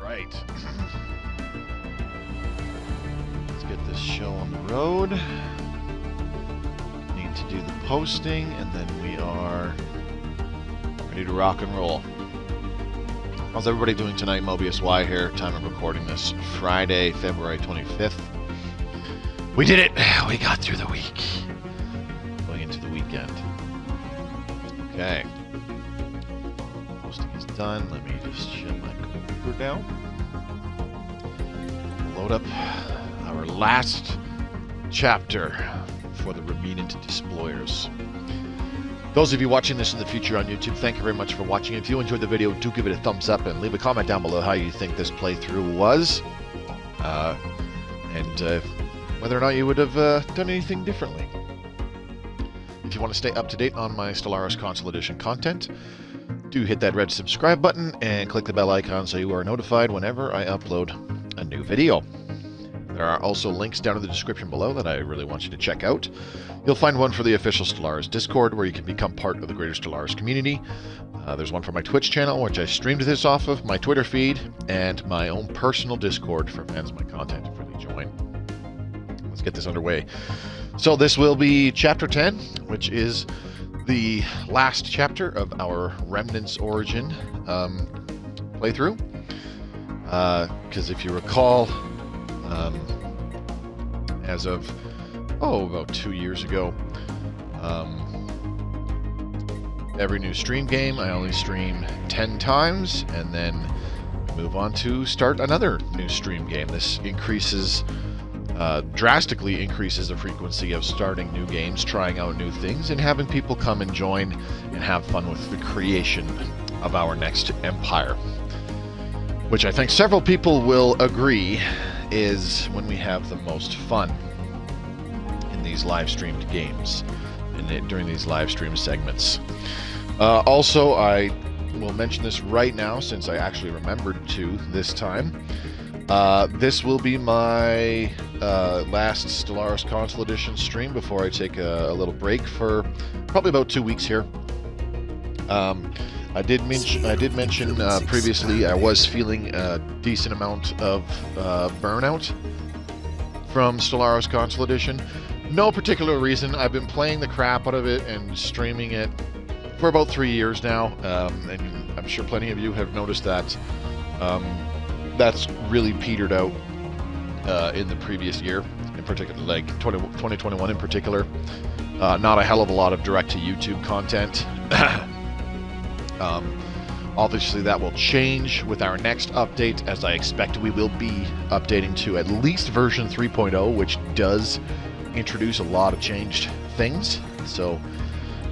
right. Let's get this show on the road. Need to do the posting, and then we are ready to rock and roll. How's everybody doing tonight? Mobius Y here. Time of recording this Friday, February 25th. We did it! We got through the week. Going into the weekend. Okay. Posting is done. Let me just shut my computer down. Load up our last chapter for the Remenant Desployers. Those of you watching this in the future on YouTube, thank you very much for watching. If you enjoyed the video, do give it a thumbs up and leave a comment down below how you think this playthrough was. And whether or not you would have done anything differently. If you want to stay up to date on my Stellaris Console Edition content, do hit that red subscribe button and click the bell icon so you are notified whenever I upload a new video. There are also links down in the description below that I really want you to check out. You'll find one for the official Stellaris Discord, where you can become part of the greater Stellaris community. There's one for my Twitch channel, which I streamed this off of, my Twitter feed, and my own personal Discord for fans of my content to really join. Let's get this underway. So this will be Chapter 10, which is the last chapter of our Remnants origin playthrough. Because if you recall, as of, about 2 years ago, every new stream game, I only stream 10 times, and then move on to start another new stream game. This increases, drastically increases the frequency of starting new games, trying out new things, and having people come and join and have fun with the creation of our next empire. Which I think several people will agree is when we have the most fun in these live streamed games and during these live stream segments. Also, I will mention this right now since I actually remembered to this time. This will be my last Stellaris Console Edition stream before I take a little break for probably about 2 weeks here. I did mention previously I was feeling a decent amount of burnout from Stellaris Console Edition. No particular reason. I've been playing the crap out of it and streaming it for about 3 years now, and I'm sure plenty of you have noticed that that's really petered out in the previous year, in particular, like 2021 in particular. Not a hell of a lot of direct-to-YouTube content. Obviously that will change with our next update, as I expect we will be updating to at least version 3.0, which does introduce a lot of changed things. So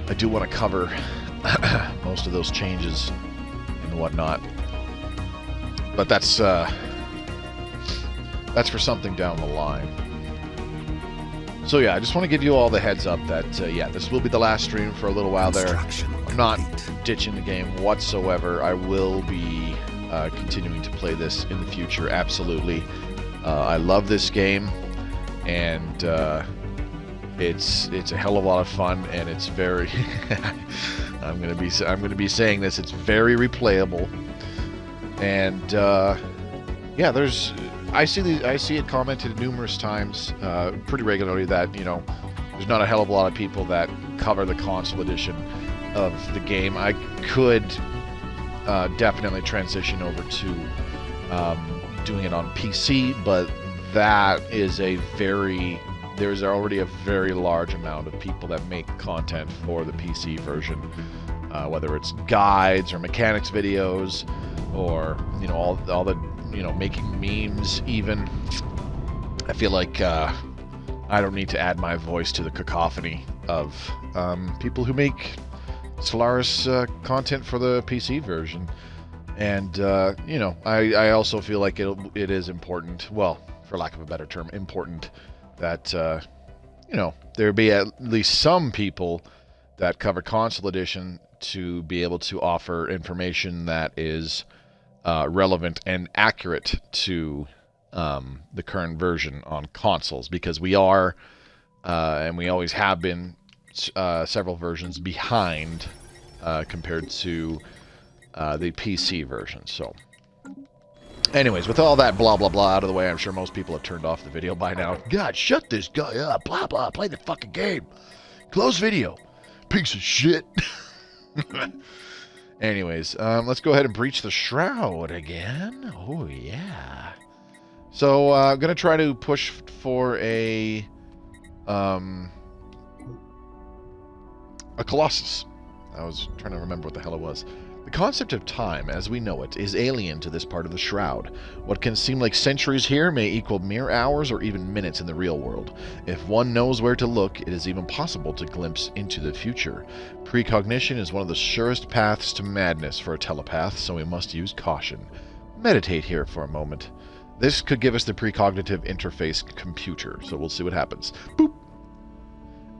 I do want to cover most of those changes and whatnot. But that's for something down the line. So yeah, I just want to give you all the heads up that, yeah, this will be the last stream for a little while there. I'm not ditching the game whatsoever. I will be continuing to play this in the future, absolutely. I love this game, and it's a hell of a lot of fun, and it's very I'm gonna be saying this, it's very replayable. And yeah, I see it commented numerous times, pretty regularly, that, you know, there's not a hell of a lot of people that cover the console edition of the game. I could definitely transition over to doing it on PC, but that is there's already a very large amount of people that make content for the PC version, whether it's guides or mechanics videos, or, you know, all the, you know, making memes even. I feel like I don't need to add my voice to the cacophony of people who make Stellaris content for the PC version. And you know, I also feel like it is important, well, for lack of a better term, important that you know, there be at least some people that cover console edition to be able to offer information that is relevant and accurate to the current version on consoles, because we are and we always have been several versions behind compared to the PC version. So Anyways, with all that blah, blah, blah out of the way, I'm sure most people have turned off the video by now. God, shut this guy up. Blah, blah. Play the fucking game. Close video. Piece of shit. Anyways, let's go ahead and breach the shroud again. Oh, yeah. So, I'm going to try to push for a Colossus. I was trying to remember what the hell it was. The concept of time, as we know it, is alien to this part of the shroud. What can seem like centuries here may equal mere hours or even minutes in the real world. If one knows where to look, it is even possible to glimpse into the future. Precognition is one of the surest paths to madness for a telepath, so we must use caution. Meditate here for a moment. This could give us the precognitive interface computer, so we'll see what happens. Boop!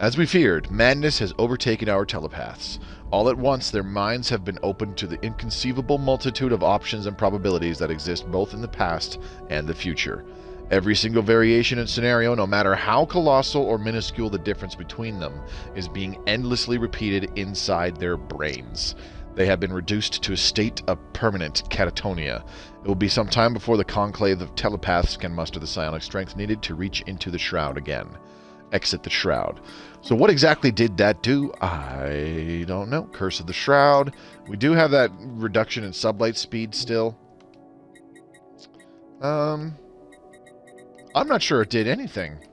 As we feared, madness has overtaken our telepaths. All at once, their minds have been opened to the inconceivable multitude of options and probabilities that exist both in the past and the future. Every single variation and scenario, no matter how colossal or minuscule the difference between them, is being endlessly repeated inside their brains. They have been reduced to a state of permanent catatonia. It will be some time before the conclave of telepaths can muster the psionic strength needed to reach into the shroud again. Exit the shroud. So what exactly did that do? I don't know. Curse of the Shroud. We do have that reduction in sublight speed still. I'm not sure it did anything.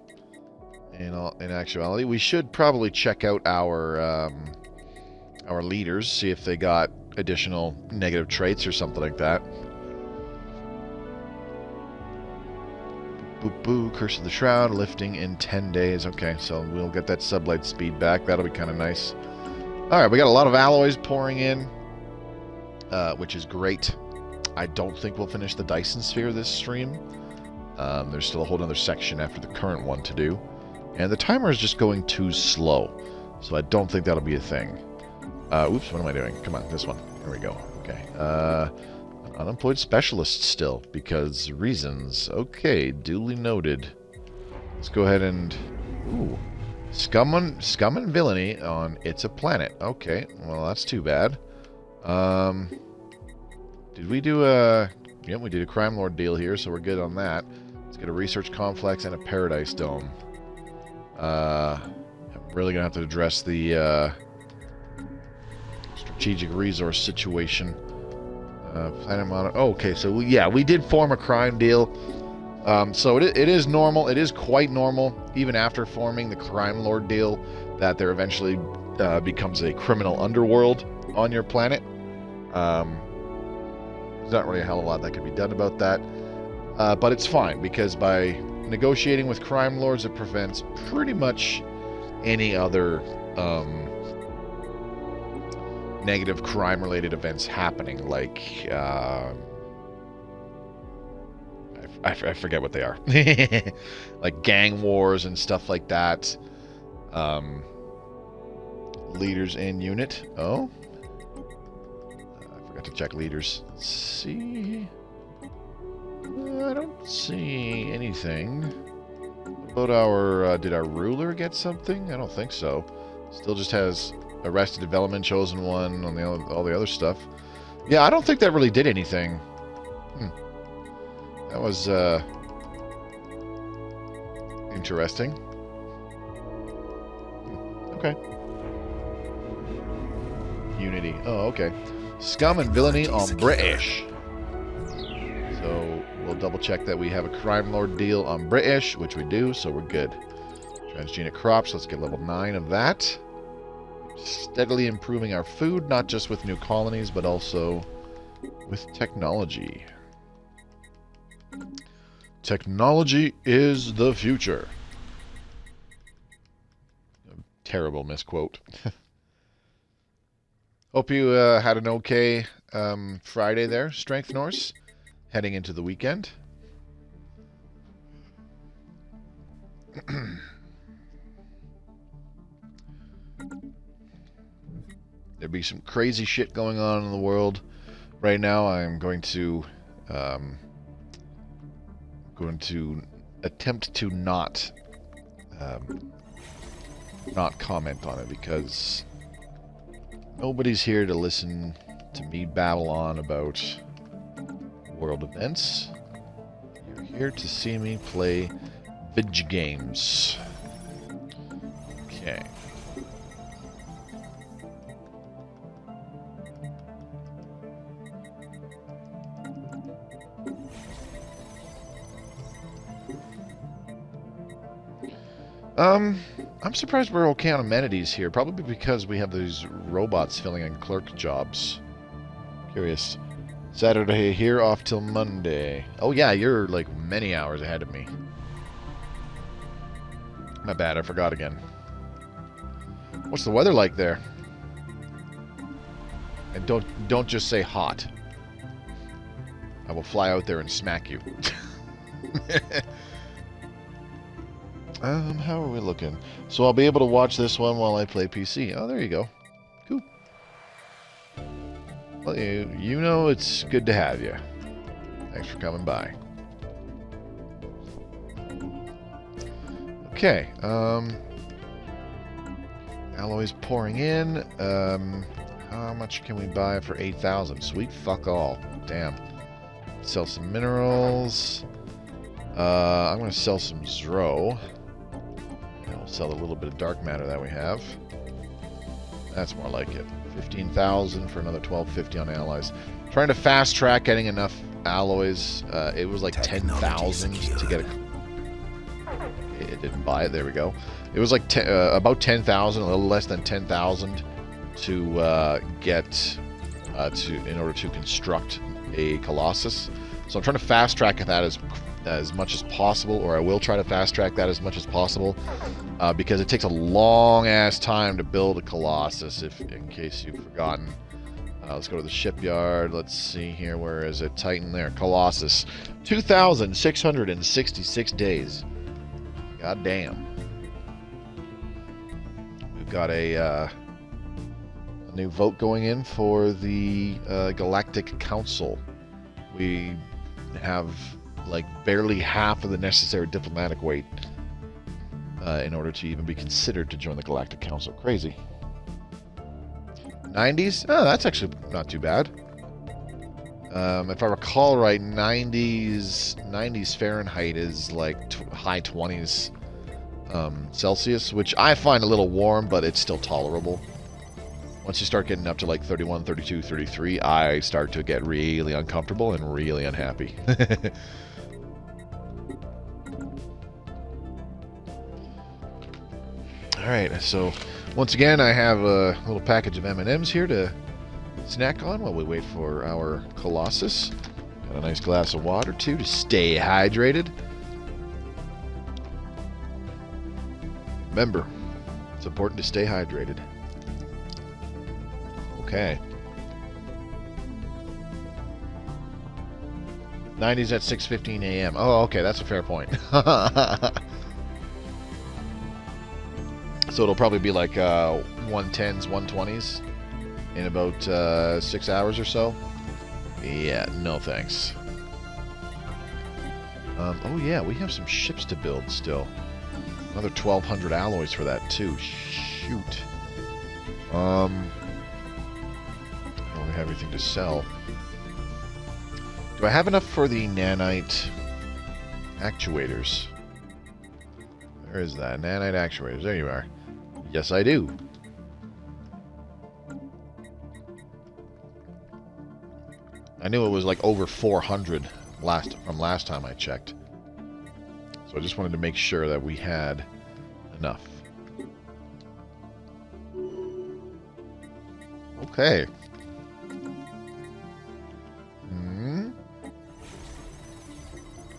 In actuality, we should probably check out our leaders, see if they got additional negative traits or something like that. Boop, boo, Curse of the Shroud, lifting in 10 days. Okay, so we'll get that sublight speed back. That'll be kind of nice. Alright, we got a lot of alloys pouring in, which is great. I don't think we'll finish the Dyson Sphere this stream. There's still a whole other section after the current one to do. And the timer is just going too slow, so I don't think that'll be a thing. Oops, what am I doing? Come on, this one. There we go. Okay. Unemployed specialist still, because reasons. Okay, duly noted. Let's go ahead and... Ooh. Scum and villainy on It's a Planet. Okay, well, that's too bad. Did we do a... Yep, we did a Crime Lord deal here, so we're good on that. Let's get a research complex and a Paradise Dome. I'm really going to have to address the strategic resource situation. Planet monitor. Oh, okay, so we did form a crime deal. So it is normal. It is quite normal, even after forming the Crime Lord deal, that there eventually becomes a criminal underworld on your planet. There's not really a hell of a lot that can be done about that. But it's fine, because by negotiating with crime lords, it prevents pretty much any other negative crime-related events happening, like I forget what they are. Like gang wars and stuff like that. Leaders in unit. Oh, I forgot to check leaders. Let's see. I don't see anything. What about our did our ruler get something? I don't think so. Still just has Arrested Development, Chosen One, on all the other stuff. Yeah, I don't think that really did anything. That was interesting. Okay. Unity. Oh, okay. Scum and villainy on British. So we'll double check that we have a Crime Lord deal on British, which we do, so we're good. Transgenic crops, let's get level 9 of that. Steadily improving our food, not just with new colonies, but also with technology. Technology is the future. Terrible misquote. Hope you had an okay Friday there, Strength Norse, heading into the weekend. There'd be some crazy shit going on in the world right now. I'm going to attempt to not comment on it, because nobody's here to listen to me babble on about world events. here to see me play video games. Okay. I'm surprised we're okay on amenities here. Probably because we have these robots filling in clerk jobs. Curious. Saturday here, off till Monday. Oh yeah, you're like many hours ahead of me. My bad, I forgot again. What's the weather like there? And don't just say hot. I will fly out there and smack you. How are we looking? So I'll be able to watch this one while I play PC. Oh, there you go. Cool. Well, you know it's good to have you. Thanks for coming by. Okay. Alloys pouring in. How much can we buy for 8,000? Sweet fuck all. Damn. Sell some minerals. I'm going to sell some Zro. And we'll sell a little bit of dark matter that we have. That's more like it. 15,000 for another 1250 on alloys. Trying to fast track getting enough alloys. It was like 10,000 to get a... It didn't buy it. There we go. It was like about 10,000, a little less than 10,000 to get in order to construct a Colossus. So I'm trying to fast track that as much as possible, or I will try to fast track that as much as possible, because it takes a long ass time to build a Colossus. In case you've forgotten, let's go to the shipyard. Let's see here. Where is it? Titan there. Colossus. 2,666 days. God damn. We've got a new vote going in for the Galactic Council. We have like barely half of the necessary diplomatic weight in order to even be considered to join the Galactic Council. Crazy. 90s? Oh, that's actually not too bad. If I recall right, 90s Fahrenheit is like high 20s Celsius, which I find a little warm, but it's still tolerable. Once you start getting up to like 31, 32, 33, I start to get really uncomfortable and really unhappy. Alright, so once again I have a little package of M&Ms here to snack on while we wait for our Colossus. Got a nice glass of water too to stay hydrated. Remember, it's important to stay hydrated. Okay. 90s at 6:15 a.m. Oh, okay, that's a fair point. So it'll probably be like 110s, 120s in about 6 hours or so. Yeah, no thanks. Oh yeah, we have some ships to build still. Another 1,200 alloys for that too. Shoot. I don't have anything to sell. Do I have enough for the nanite actuators? Where is that? Nanite actuators. There you are. Yes, I do. I knew it was like over 400 from last time I checked. So I just wanted to make sure that we had enough. Okay.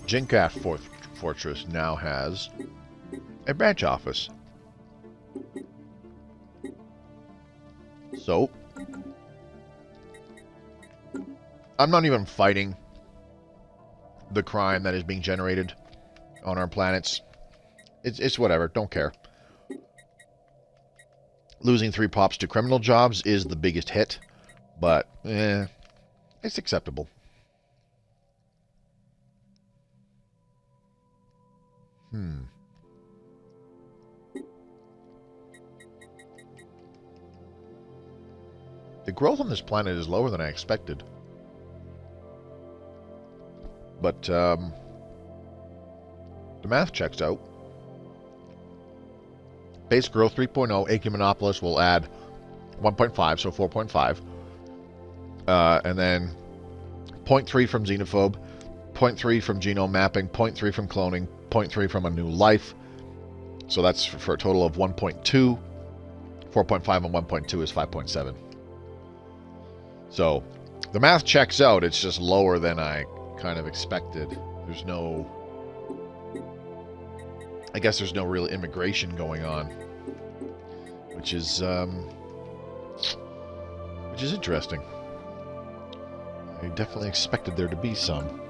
Jincraft Fortress now has a branch office. So, I'm not even fighting the crime that is being generated on our planets. It's whatever. Don't care. Losing 3 pops to criminal jobs is the biggest hit, but it's acceptable. The growth on this planet is lower than I expected. But The math checks out. Base growth 3.0. Ecumenopolis will add 1.5, so 4.5. And then 0.3 from xenophobe, 0.3 from genome mapping, 0.3 from cloning, 0.3 from a new life. So that's for a total of 1.2. 4.5 and 1.2 is 5.7. So the math checks out. It's just lower than I kind of expected. There's no... I guess there's no real immigration going on, which is interesting. I definitely expected there to be some.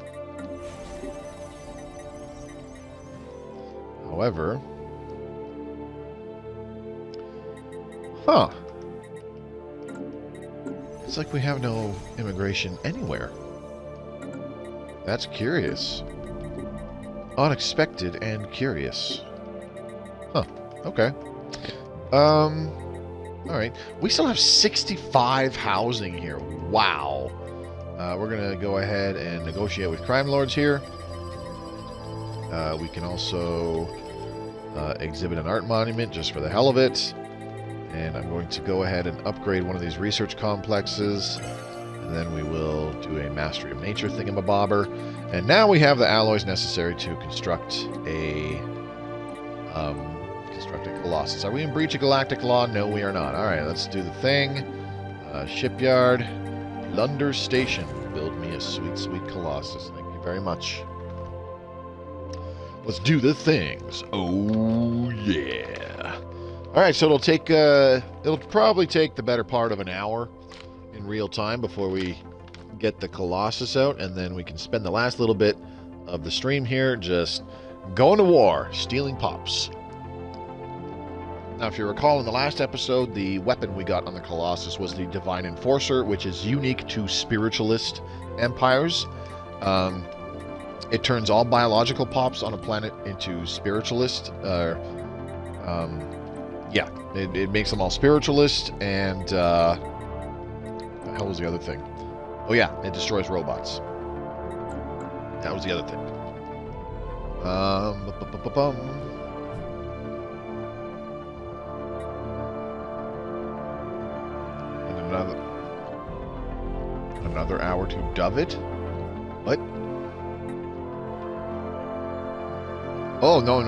However, it's like we have no immigration anywhere. That's curious. Unexpected and curious. Huh. Okay. Alright. We still have 65 housing here. Wow. We're going to go ahead and negotiate with crime lords here. We can also exhibit an art monument just for the hell of it. And I'm going to go ahead and upgrade one of these research complexes. And then we will do a Mastery of Nature thingamabobber. And now we have the alloys necessary to construct a Colossus. Are we in breach of galactic law? No, we are not. Alright, let's do the thing. Shipyard. Plunder Station. Build me a sweet, sweet Colossus. Thank you very much. Let's do the things. Oh, yeah. Alright, so it'll probably take the better part of an hour in real time before we get the Colossus out, and then we can spend the last little bit of the stream here just going to war, stealing pops. Now, if you recall in the last episode, the weapon we got on the Colossus was the Divine Enforcer, which is unique to spiritualist empires. It turns all biological pops on a planet into spiritualist. Yeah, it makes them all spiritualist, and what the hell was the other thing? Oh yeah, it destroys robots. That was the other thing. And another hour to dove it? What? Oh, no.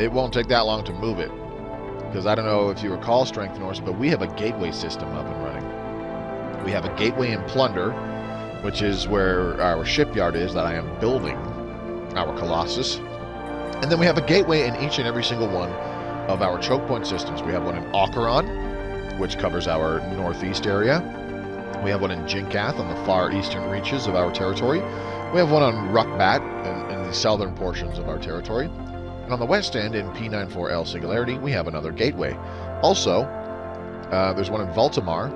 It won't take that long to move it. Because I don't know if you recall, Strength Norse, but we have a gateway system up and running. We have a gateway in Plunder, which is where our shipyard is that I am building our Colossus. And then we have a gateway in each and every single one of our choke point systems. We have one in Acheron, which covers our northeast area. We have one in Jinkath on the far eastern reaches of our territory. We have one on Rukbat in the southern portions of our territory. And on the west end, in P94L Singularity, we have another gateway. Also, there's one in Voltamar,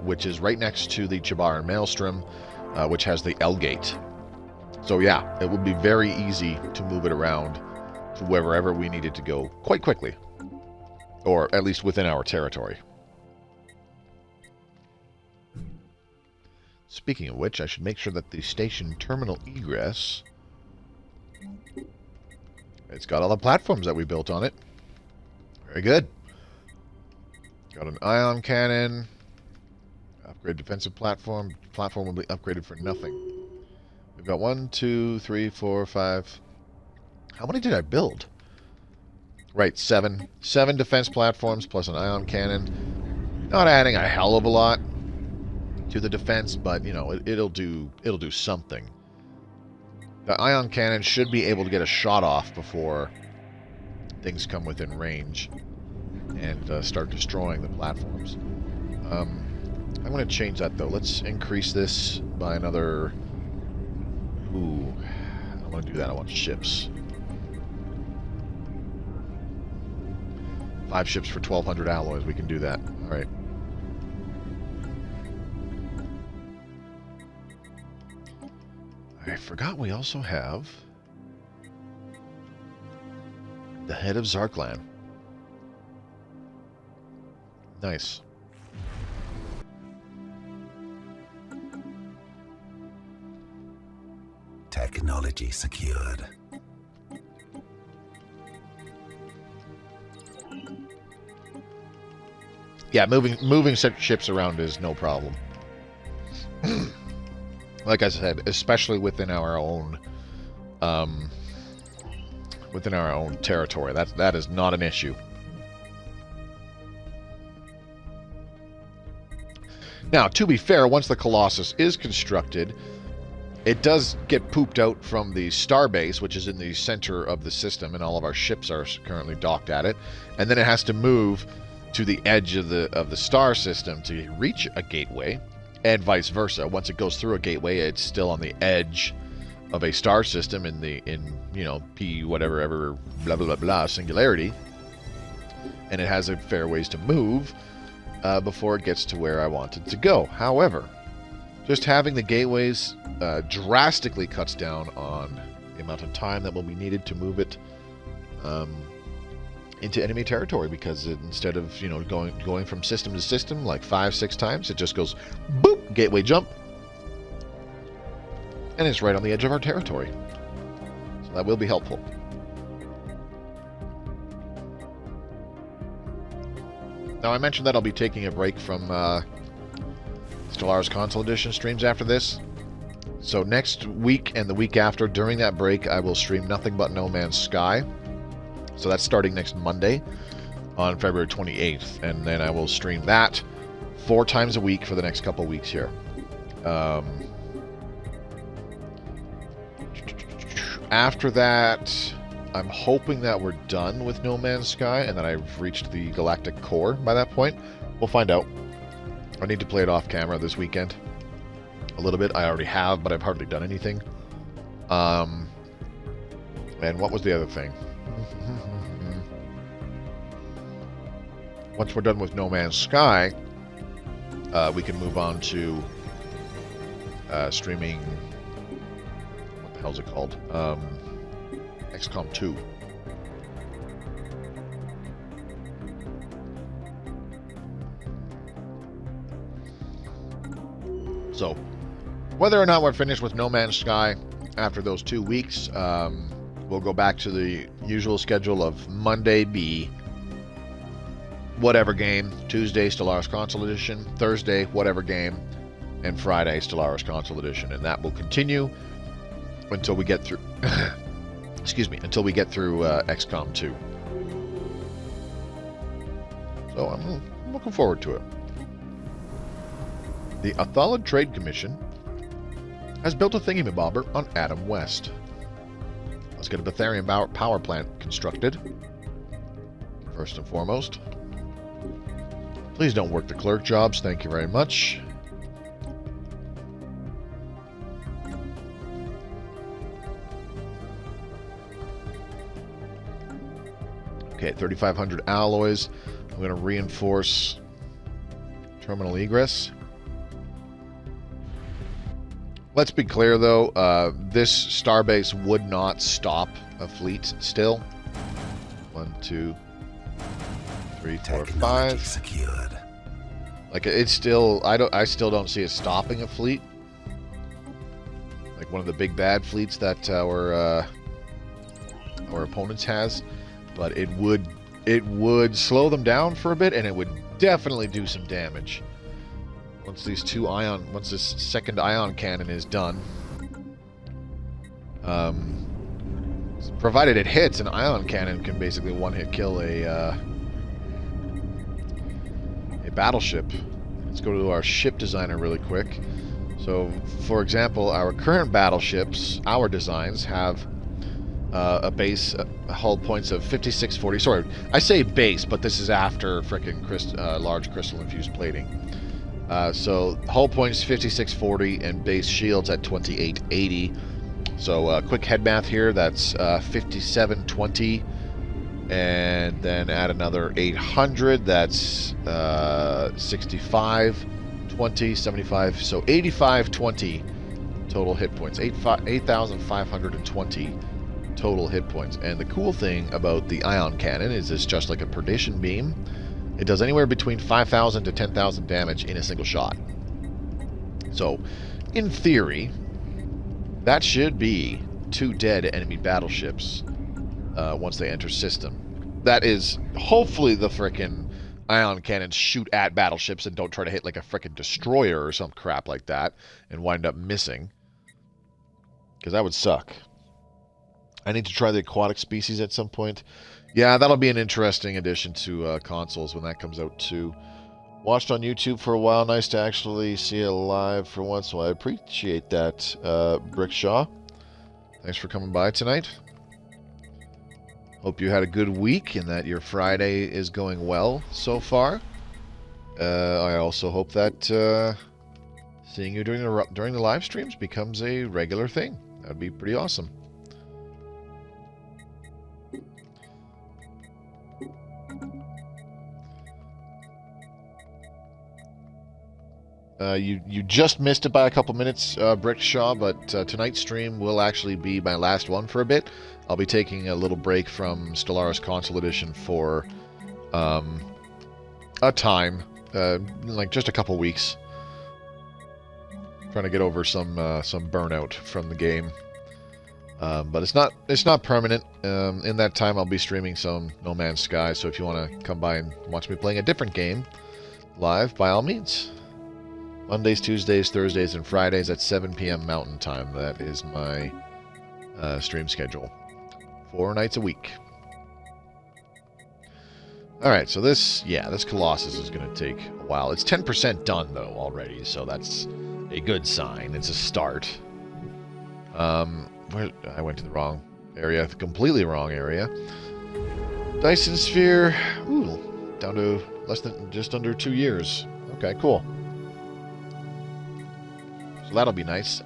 which is right next to the Chabaran Maelstrom, which has the L gate. So yeah, it would be very easy to move it around to wherever we needed to go quite quickly. Or at least within our territory. Speaking of which, I should make sure that the station terminal egress... It's got all the platforms that we built on it. Very good. Got an ion cannon. Upgrade defensive platform. Platform will be upgraded for nothing. We've got 1, 2, 3, 4, 5. How many did I build? Right, 7. 7 defense platforms plus an ion cannon. Not adding a hell of a lot to the defense, but you know, it'll do something. The ion cannon should be able to get a shot off before things come within range and start destroying the platforms. I'm going to change that, though. Let's increase this by another... Ooh, I want to do that. I want ships. 5 ships for 1,200 alloys. We can do that. All right. I forgot we also have the head of Zarklan. Nice. Technology secured. Yeah, moving ships around is no problem. Like I said, especially within our own territory. That is not an issue. Now, to be fair, once the Colossus is constructed, it does get pooped out from the starbase, which is in the center of the system, and all of our ships are currently docked at it. And then it has to move to the edge of the star system to reach a gateway, and vice versa. Once it goes through a gateway, it's still on the edge of a star system in P whatever ever blah blah blah blah singularity, and it has a fair ways to move before it gets to where I want it to go. However, just having the gateways drastically cuts down on the amount of time that will be needed to move it into enemy territory, because instead of going from system to system like 5-6 times, it just goes boop, gateway jump, and it's right on the edge of our territory. So that will be helpful. Now, I mentioned that I'll be taking a break from Stellaris Console Edition streams after this. So next week and the week after, during that break, I will stream nothing but No Man's Sky. So that's starting next Monday on February 28th. And then I will stream that 4 times a week for the next couple weeks here. After that, I'm hoping that we're done with No Man's Sky and that I've reached the galactic core by that point. We'll find out. I need to play it off camera this weekend a little bit. I already have, but I've hardly done anything. And what was the other thing? Once we're done with No Man's Sky, we can move on to streaming. What the hell's it called? XCOM 2. So, whether or not we're finished with No Man's Sky after those 2 weeks, we'll go back to the usual schedule of Monday be whatever game, Tuesday Stellaris Console Edition, Thursday whatever game, and Friday Stellaris Console Edition, and that will continue until we get through excuse me, until we get through XCOM 2. So I'm looking forward to it. The Athalid Trade Commission has built a thingamabobber on Adam West. Let's get a Betharian power plant constructed. First and foremost. Please don't work the clerk jobs. Thank you very much. Okay, 3,500 alloys. I'm going to reinforce terminal egress. Let's be clear, though. This starbase would not stop a fleet still. 1, 2, 3, 4, 5. Secured. Like, it's still... I still don't see it stopping a fleet. Like one of the big bad fleets that our opponents has. But it would slow them down for a bit, and it would definitely do some damage. Once this second ion cannon is done, provided it hits, an ion cannon can basically one-hit kill a battleship. Let's go to our ship designer really quick. So, for example, our current battleships, our designs, have a base hull points of 5640. Sorry, I say base, but this is after frickin' large crystal infused plating. So hull points 5640 and base shields at 2880. So quick head math here, that's 5720, and then add another 800. That's 6520, 75. So 8520 total hit points. 8,520. Total hit points. And the cool thing about the ion cannon is it's just like a perdition beam. It does anywhere between 5,000 to 10,000 damage in a single shot. So, in theory, That should be 2 dead enemy battleships once they enter system. That is hopefully the frickin' ion cannons shoot at battleships and don't try to hit like a frickin' destroyer or some crap like that and wind up missing. Because that would suck. I need to try the aquatic species at some point. Yeah, that'll be an interesting addition to consoles when that comes out too. Watched on YouTube for a while. Nice to actually see it live for once. Well, I appreciate that, Brickshaw. Thanks for coming by tonight. Hope you had a good week and that your Friday is going well so far. I also hope that seeing you during the live streams becomes a regular thing. That would be pretty awesome. You just missed it by a couple minutes, Brickshaw, but tonight's stream will actually be my last one for a bit. I'll be taking a little break from Stellaris Console Edition for a time, like just a couple weeks. Trying to get over some burnout from the game, but it's not permanent. In that time, I'll be streaming some No Man's Sky. So if you want to come by and watch me playing a different game live, by all means. Mondays, Tuesdays, Thursdays, and Fridays at 7 p.m. Mountain Time. That is my stream schedule. 4 nights a week. Alright, so this Colossus is going to take a while. It's 10% done, though, already, so that's a good sign. It's a start. I went to the wrong area, the completely wrong area. Dyson Sphere, ooh, down to just under 2 years. Okay, cool. So that'll be nice.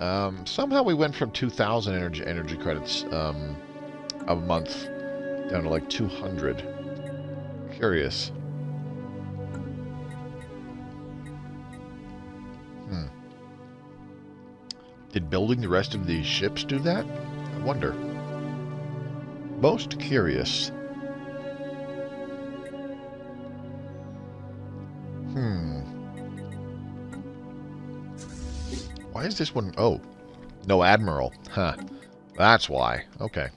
Somehow we went from 2,000 energy credits a month down to like 200. Curious. Did building the rest of these ships do that? I wonder. Most curious. Why is this one... Oh. No Admiral. Huh. That's why. Okay.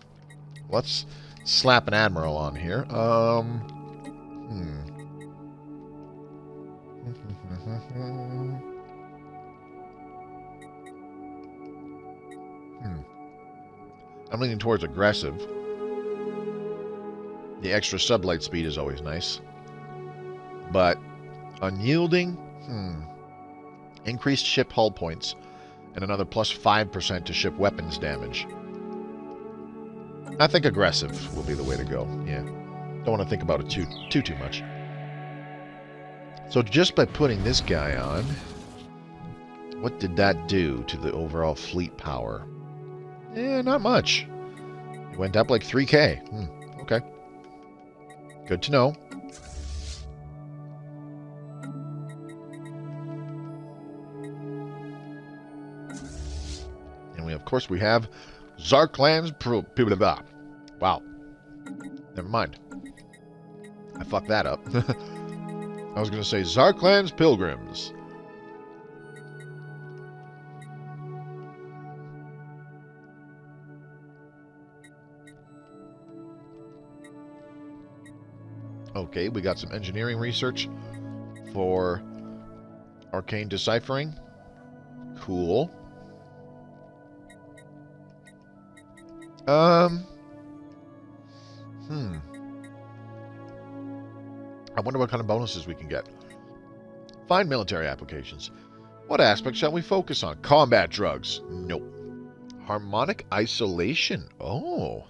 Let's slap an Admiral on here. I'm leaning towards aggressive. The extra sublight speed is always nice. But unyielding? Increased ship hull points. And another plus 5% to ship weapons damage. I think aggressive will be the way to go. Yeah. Don't want to think about it too much. So just by putting this guy on, what did that do to the overall fleet power? Not much. It went up like 3K. Okay. Good to know. And of course we have Zarkland's Wow. Never mind. I fucked that up. I was going to say Zarkland's Pilgrims. Okay, we got some engineering research for arcane deciphering. Cool. I wonder what kind of bonuses we can get. Find military applications. What aspect shall we focus on? Combat drugs. Nope. Harmonic isolation. Oh.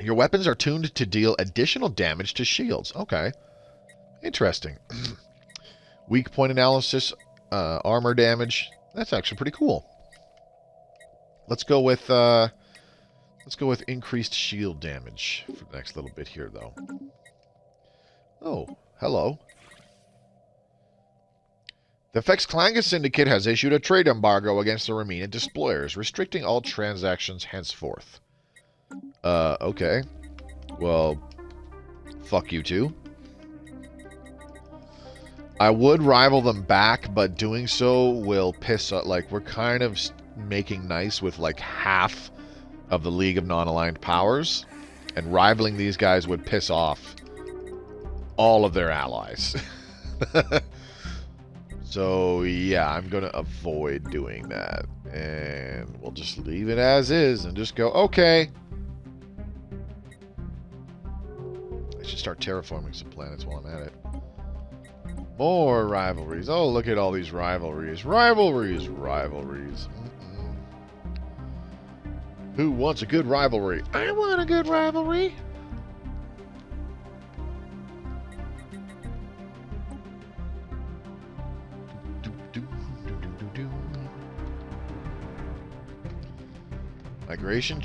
Your weapons are tuned to deal additional damage to shields. Okay. Interesting. Weak point analysis, armor damage. That's actually pretty cool. Let's go with increased shield damage for the next little bit here, though. Oh, hello. The Fex Klanga Syndicate has issued a trade embargo against the Remenant Desployers, restricting all transactions henceforth. Okay. Well, fuck you too. I would rival them back, but doing so will piss up. Like, we're kind of making nice with like half of the League of Non-Aligned Powers, and rivaling these guys would piss off all of their allies. So yeah, I'm going to avoid doing that. And we'll just leave it as is and just go, okay. I should start terraforming some planets while I'm at it. More rivalries. Oh, look at all these rivalries. Rivalries, rivalries. Who wants a good rivalry? I want a good rivalry. Migration?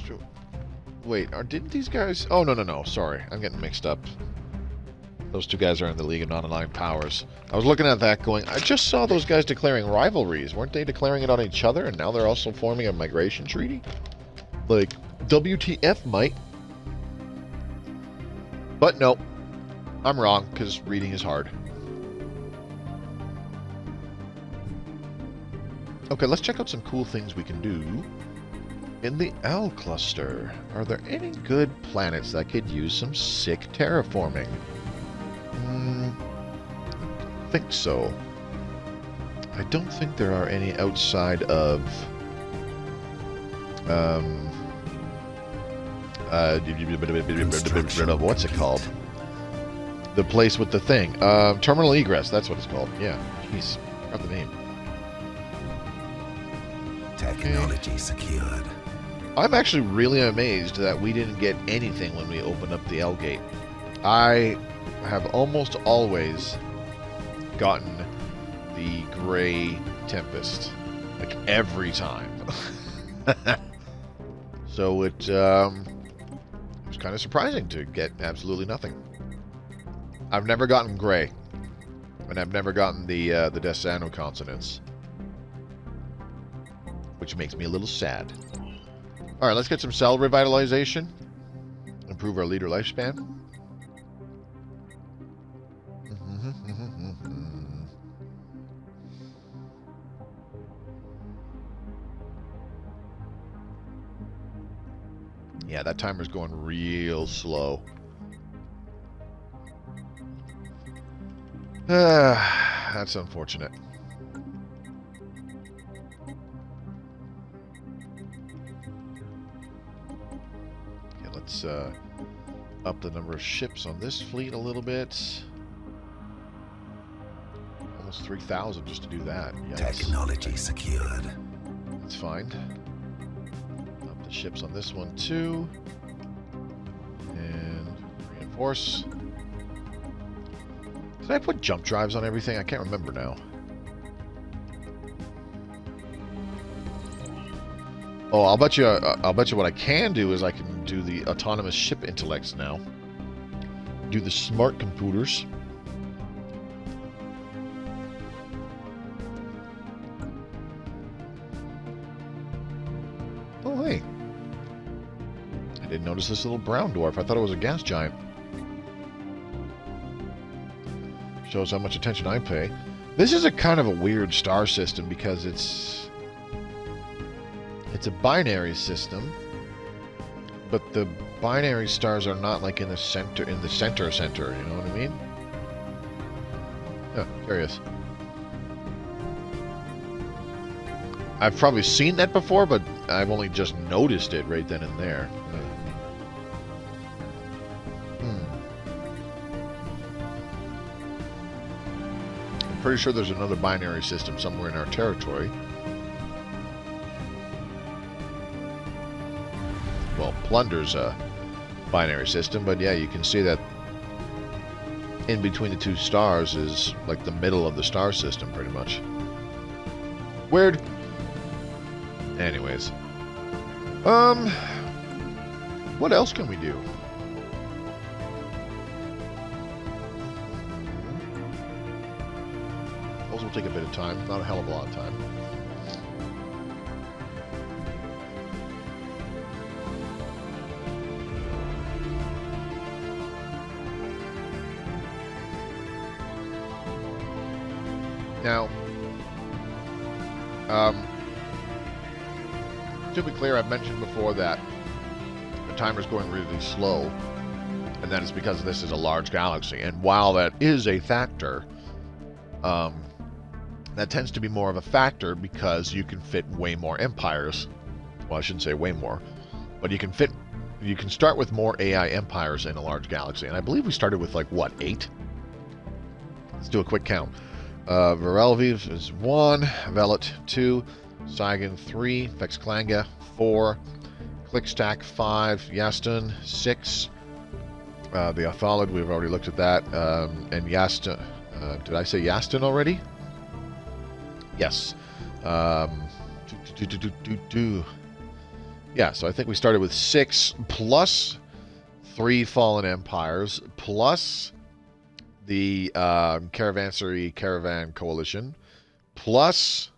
Wait, didn't these guys... Oh, no. Sorry, I'm getting mixed up. Those two guys are in the League of Non-Aligned Powers. I was looking at that going, I just saw those guys declaring rivalries. Weren't they declaring it on each other? And now they're also forming a migration treaty? Like, WTF, might. But no, I'm wrong, because reading is hard. Okay, let's check out some cool things we can do. In the L cluster, are there any good planets that could use some sick terraforming? I think so. I don't think there are any outside of what's it called? The place with the thing. Terminal egress, that's what it's called. Yeah. Jeez, I forgot the name. Technology secured. I'm actually really amazed that we didn't get anything when we opened up the L gate. I have almost always gotten the Gray Tempest. Like, every time. So it was kind of surprising to get absolutely nothing. I've never gotten Gray. And I've never gotten the Desano consonants. Which makes me a little sad. Alright, let's get some cell revitalization. Improve our leader lifespan. Yeah, that timer's going real slow. That's unfortunate. Okay, let's up the number of ships on this fleet a little bit. Almost 3,000 just to do that. Yes. Technology secured. That's fine. Up the ships on this one too. And reinforce. Did I put jump drives on everything? I can't remember now. Oh, I'll bet you what I can do is I can do the autonomous ship intellects now. Do the smart computers. Oh, hey. I didn't notice this little brown dwarf. I thought it was a gas giant. Shows how much attention I pay. This is a kind of a weird star system because it's a binary system, but the binary stars are not like in the center, you know what I mean? Oh, curious. I've probably seen that before, but I've only just noticed it right then and there. I'm pretty sure there's another binary system somewhere in our territory. Well, Plunder's a binary system, but yeah, you can see that in between the two stars is like the middle of the star system, pretty much. Weird. Anyways. What else can we do? Those will take a bit of time, not a hell of a lot of time. Now, to be clear, I've mentioned before that the timer's going really slow, and that is because this is a large galaxy. And while that is a factor, that tends to be more of a factor because you can fit way more empires. Well, I shouldn't say way more, but you can start with more AI empires in a large galaxy. And I believe we started with, like, what, 8? Let's do a quick count. Varelviv is 1, Velet 2, Saigon 3, Vexklanga 4, Clickstack 5, Yaston 6, the Athalid, we've already looked at that, and Yaston, did I say Yaston already? Yes. Yeah, so I think we started with 6 plus 3 Fallen Empires plus the Caravansary Caravan Coalition plus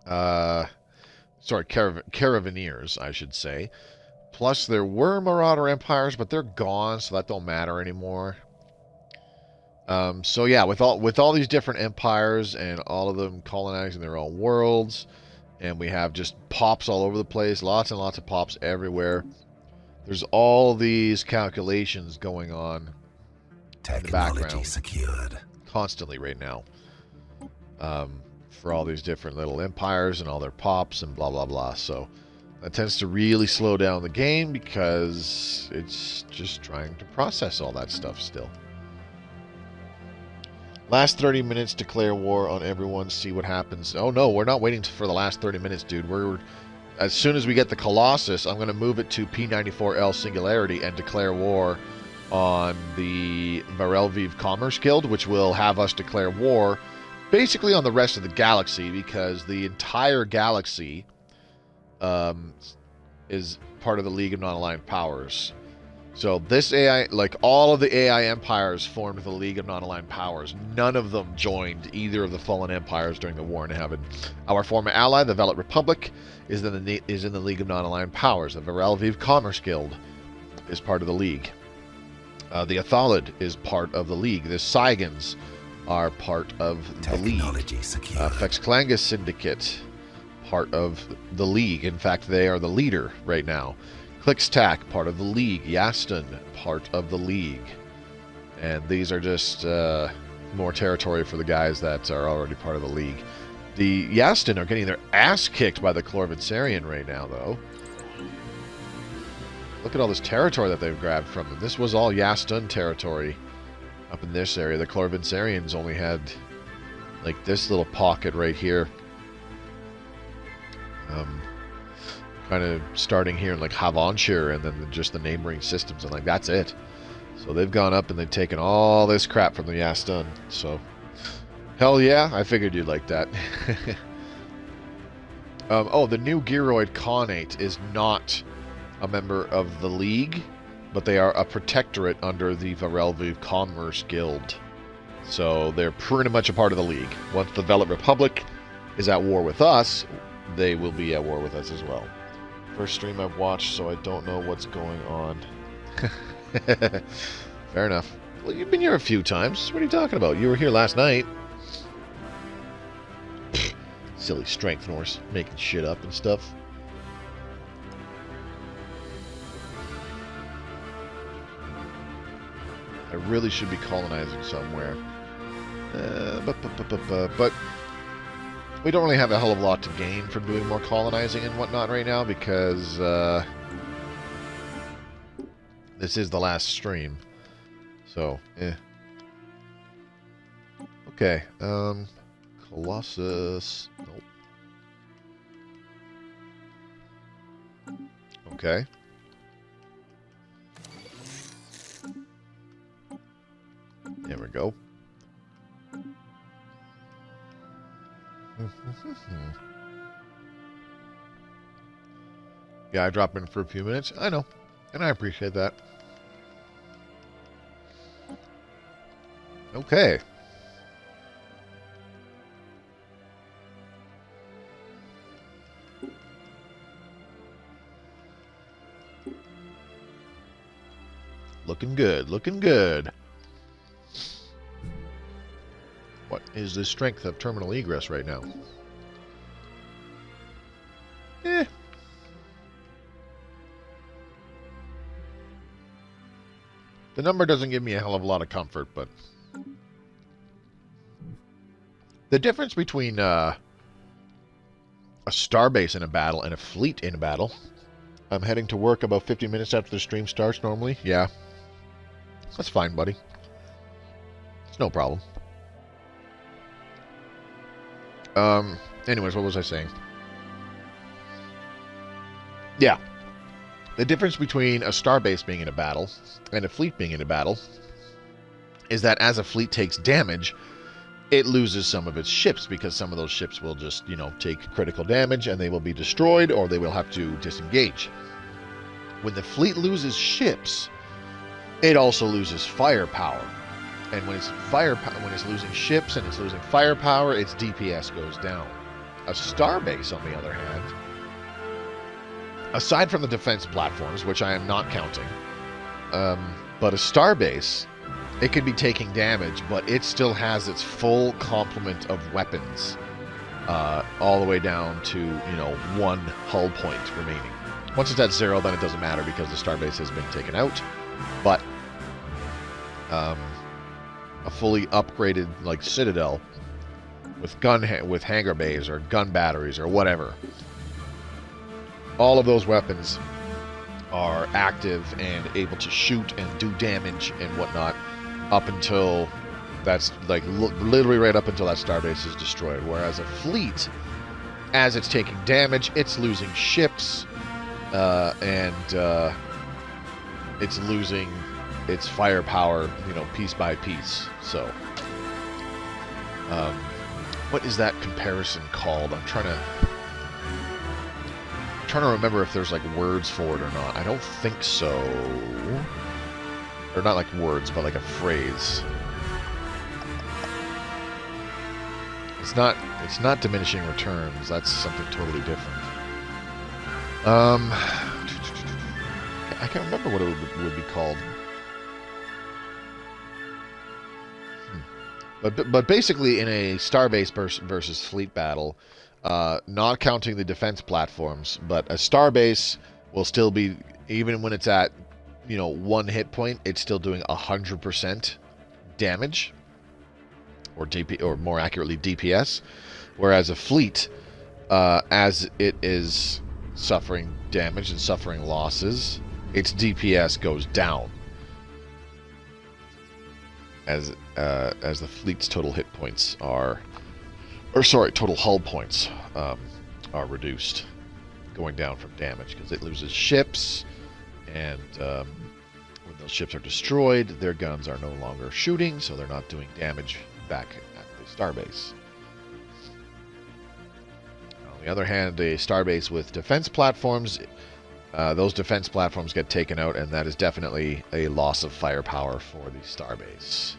Caravaneers, I should say. Plus there were Marauder Empires, but they're gone, so that don't matter anymore. So yeah, with all these different empires and all of them colonizing their own worlds, and we have just pops all over the place, lots and lots of pops everywhere. There's all these calculations going on in the background secured constantly right now, for all these different little empires and all their pops and blah blah blah. So that tends to really slow down the game because it's just trying to process all that stuff still. Last 30 minutes, declare war on everyone, see what happens. Oh no, we're not waiting for the last 30 minutes, dude. As soon as we get the Colossus, I'm going to move it to P94L Singularity and declare war on the Varelviv Commerce Guild, which will have us declare war basically on the rest of the galaxy, because the entire galaxy is part of the League of Non-Aligned Powers. So this AI, like all of the AI empires, formed the League of Non-Aligned Powers. None of them joined either of the fallen empires during the War in Heaven. Our former ally, the Velet Republic, is in the League of Non-Aligned Powers. The Varelviv Commerce Guild is part of the League. The Athalid is part of the League. The Saigons are part of the League. Vexklanga Syndicate, part of the League. In fact, they are the leader right now. Clickstack, part of the League. Yaston, part of the League. And these are just more territory for the guys that are already part of the League. The Yaston are getting their ass kicked by the Chlorvinsarian right now, though. Look at all this territory that they've grabbed from them. This was all Yaston territory up in this area. The Chlorvinsarians only had, like, this little pocket right here. Kind of starting here in like Havanshire, and then just the neighboring systems, and like that's it. So they've gone up and they've taken all this crap from the Yaston. So hell yeah, I figured you'd like that. Oh, the new Gearoid Khanate is not a member of the League, but they are a protectorate under the Varelviv Commerce Guild. So they're pretty much a part of the League. Once the Velet Republic is at war with us, they will be at war with us as well. First stream I've watched, so I don't know what's going on. Fair enough. Well, you've been here a few times. What are you talking about? You were here last night. Silly strength Norse, making shit up and stuff. I really should be colonizing somewhere. But we don't really have a hell of a lot to gain from doing more colonizing and whatnot right now, because this is the last stream. So, Okay, Colossus. Nope. Okay. There we go. Yeah, I dropped in for a few minutes. I know, and I appreciate that. Okay. Looking good, looking good. What is the strength of terminal egress right now? Eh. The number doesn't give me a hell of a lot of comfort, but the difference between a starbase in a battle and a fleet in a battle. I'm heading to work about 50 minutes after the stream starts normally. Yeah. That's fine, buddy. It's no problem. Anyways, what was I saying? Yeah. The difference between a starbase being in a battle and a fleet being in a battle is that as a fleet takes damage, it loses some of its ships because some of those ships will just, you know, take critical damage and they will be destroyed or they will have to disengage. When the fleet loses ships, it also loses firepower. And when it's losing ships and it's losing firepower, its DPS goes down. A starbase, on the other hand, aside from the defense platforms, which I am not counting, but a starbase, it could be taking damage, but it still has its full complement of weapons, all the way down to, you know, 1 hull point remaining. Once it's at 0, then it doesn't matter because the starbase has been taken out. But a fully upgraded like Citadel with hangar bays or gun batteries or whatever, all of those weapons are active and able to shoot and do damage and whatnot up until that's like literally right up until that starbase is destroyed. Whereas a fleet, as it's taking damage, it's losing ships and it's losing its firepower, you know, piece by piece. So, what is that comparison called? I'm trying to remember if there's like words for it or not. I don't think so. Or not like words, but like a phrase. It's not diminishing returns. That's something totally different. I can't remember what it would be called. But basically, in a starbase versus fleet battle, not counting the defense platforms, but a starbase will still be, even when it's at, you know, 1 hit point, it's still doing 100% damage, or more accurately DPS, whereas a fleet, as it is suffering damage and suffering losses, its DPS goes down as the fleet's total hit points total hull points are reduced, going down from damage because it loses ships, and when those ships are destroyed, their guns are no longer shooting, so they're not doing damage back at the starbase. On the other hand, a starbase with defense platforms, those defense platforms get taken out, and that is definitely a loss of firepower for the starbase.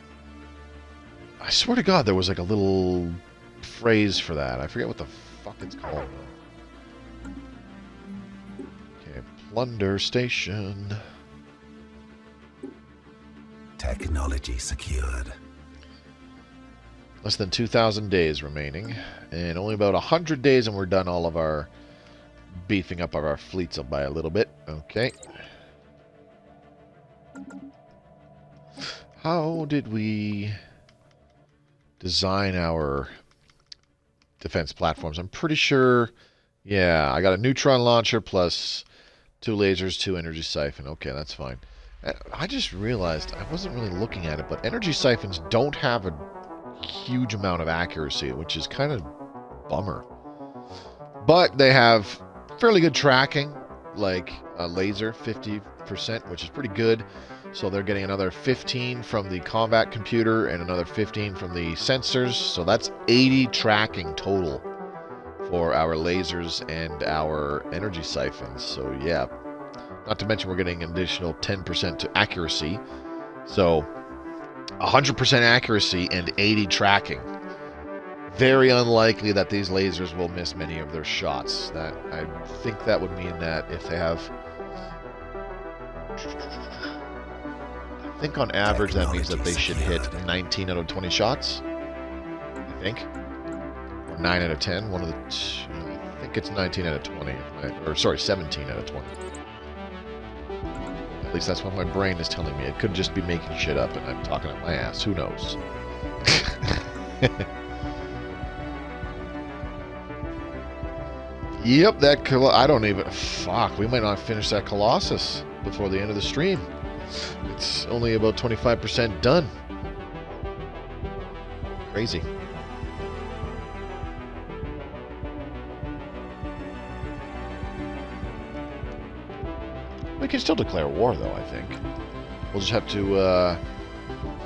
I swear to God, there was like a little phrase for that. I forget what the fuck it's called, though. Okay, plunder station. Technology secured. Less than 2,000 days remaining, and only about 100 days, and we're done all of our beefing up of our fleets up by a little bit. Okay. How did we design our defense platforms? I'm pretty sure, yeah, I got a neutron launcher plus 2 lasers, 2 energy siphon. Okay, that's fine. I just realized I wasn't really looking at it, but energy siphons don't have a huge amount of accuracy, which is kind of bummer. But they have fairly good tracking, like a laser, 50%, which is pretty good. So they're getting another 15 from the combat computer and another 15 from the sensors. So that's 80 tracking total for our lasers and our energy siphons. So yeah, not to mention we're getting an additional 10% to accuracy. So 100% accuracy and 80 tracking. Very unlikely that these lasers will miss many of their shots. That I think that would mean that if they have, I think on average that means that they should hit 19 out of 20 shots. I think, or 9 out of 10. One of the two. I think think it's 19 out of 20. Or, sorry, 17 out of 20. At least that's what my brain is telling me. It could just be making shit up and I'm talking out my ass. Who knows? Yep, that... I don't even... Fuck, we might not finish that Colossus before the end of the stream. It's only about 25% done. Crazy. We can still declare war, though, I think. We'll just have to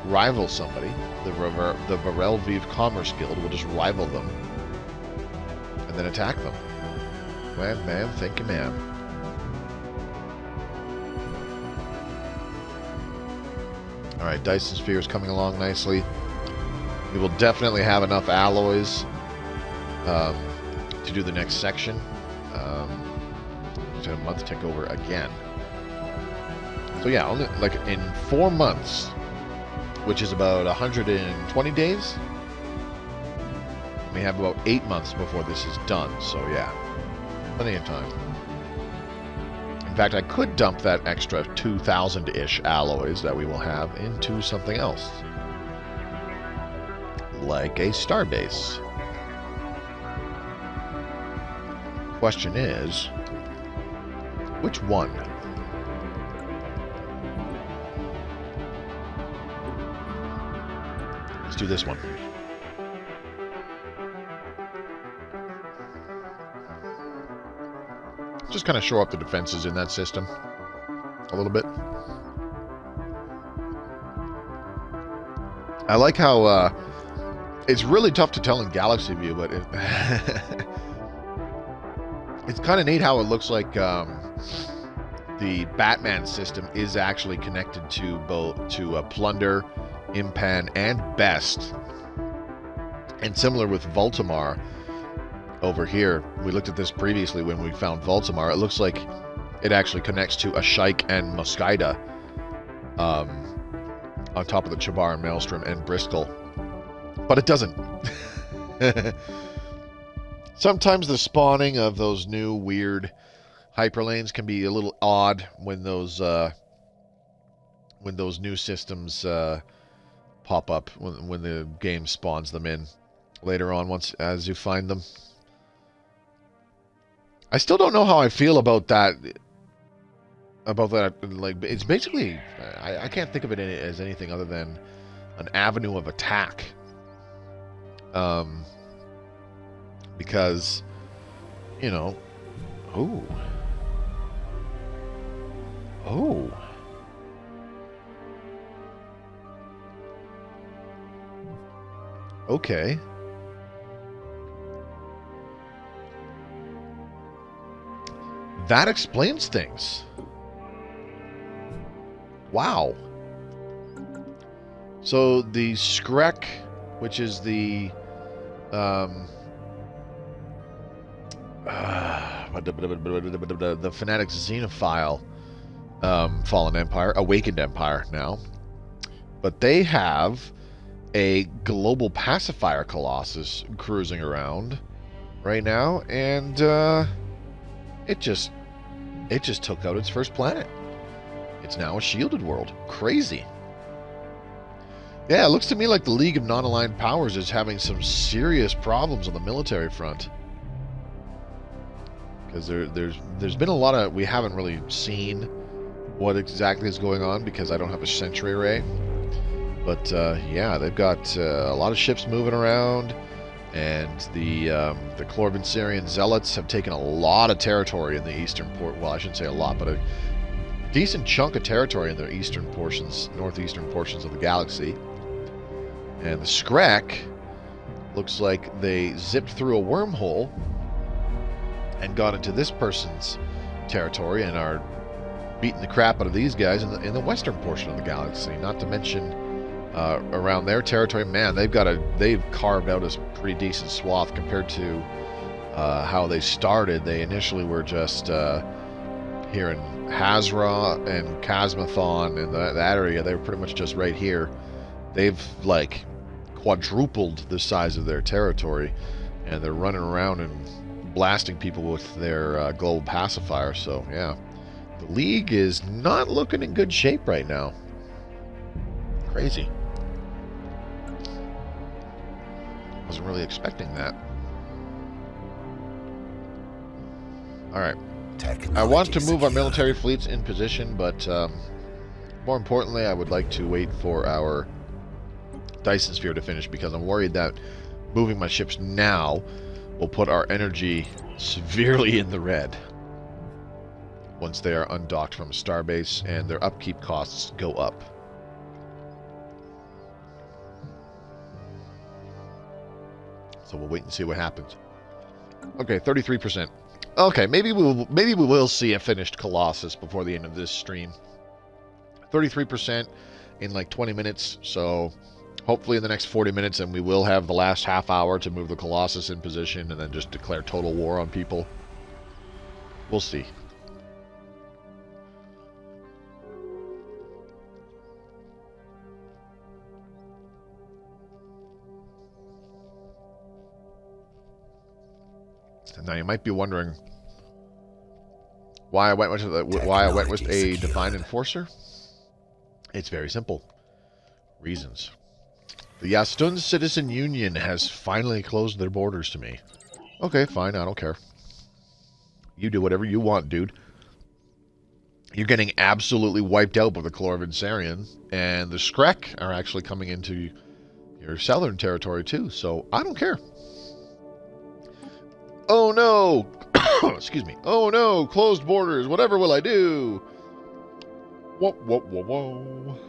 rival somebody. The Varel Vive Commerce Guild will just rival them. And then attack them. Ma'am, thank you, ma'am. Alright, Dyson Sphere is coming along nicely. We will definitely have enough alloys to do the next section. A month take over again. So yeah, only like in 4 months, which is about 120 days. We have about 8 months before this is done. So yeah, plenty of time. In fact, I could dump that extra 2,000-ish alloys that we will have into something else, like a starbase. Question is, which one? Let's do this one. Just kind of shore up the defenses in that system a little bit. I like how it's really tough to tell in Galaxy View, but it's kind of neat how it looks like the Batman system is actually connected to both Plunder, Impan, and Best. And similar with Voltamar over here. We looked at this previously when we found Voltamar. It looks like it actually connects to Ashike and Mosquida on top of the Chabar and Maelstrom and Bristol. But it doesn't. Sometimes the spawning of those new weird hyperlanes can be a little odd when those new systems pop up when the game spawns them in later on as you find them. I still don't know how I feel about that. Like, it's basically, I can't think of it as anything other than an avenue of attack. Because, you know, okay. That explains things. Wow. So the Skrek, which is the Fanatic Xenophile Fallen Empire, Awakened Empire now. But they have a global pacifier Colossus cruising around right now, and it just took out its first planet. It's now a shielded world. Crazy. Yeah, it looks to me like the League of Non-Aligned Powers is having some serious problems on the military front. Because there's been a lot of... We haven't really seen what exactly is going on because I don't have a Sentry Array. But yeah, they've got a lot of ships moving around. And the Clorban Zealots have taken a lot of territory in the eastern port. Well, I shouldn't say a lot, but a decent chunk of territory in the eastern portions, northeastern portions of the galaxy. And the Skrek looks like they zipped through a wormhole and got into this person's territory and are beating the crap out of these guys in the western portion of the galaxy. Not to mention around their territory, man, they've carved out a pretty decent swath compared to how they started. They initially were just here in Hazra and Kazmathon and that area. They were pretty much just right here. They've like quadrupled the size of their territory, and they're running around and blasting people with their global pacifier. So yeah, the League is not looking in good shape right now. Crazy. Wasn't really expecting that. Alright. I want to move our military fleets in position, but more importantly, I would like to wait for our Dyson Sphere to finish, because I'm worried that moving my ships now will put our energy severely in the red once they are undocked from a starbase and their upkeep costs go up. So we'll wait and see what happens. Okay, 33%. Okay, maybe we will see a finished Colossus before the end of this stream. 33% in like 20 minutes, so hopefully in the next 40 minutes, and we will have the last half hour to move the Colossus in position and then just declare total war on people. We'll see. Now you might be wondering why I went with a Divine Enforcer. It's very simple. Reasons. The Yastun Citizen Union has finally closed their borders to me. Okay, fine, I don't care. You do whatever you want, dude. You're getting absolutely wiped out by the Chlorvinsarian, and the Skrek are actually coming into your southern territory too, so I don't care. Oh no! Excuse me. Oh no! Closed borders. Whatever will I do? Whoa, whoa, whoa, whoa.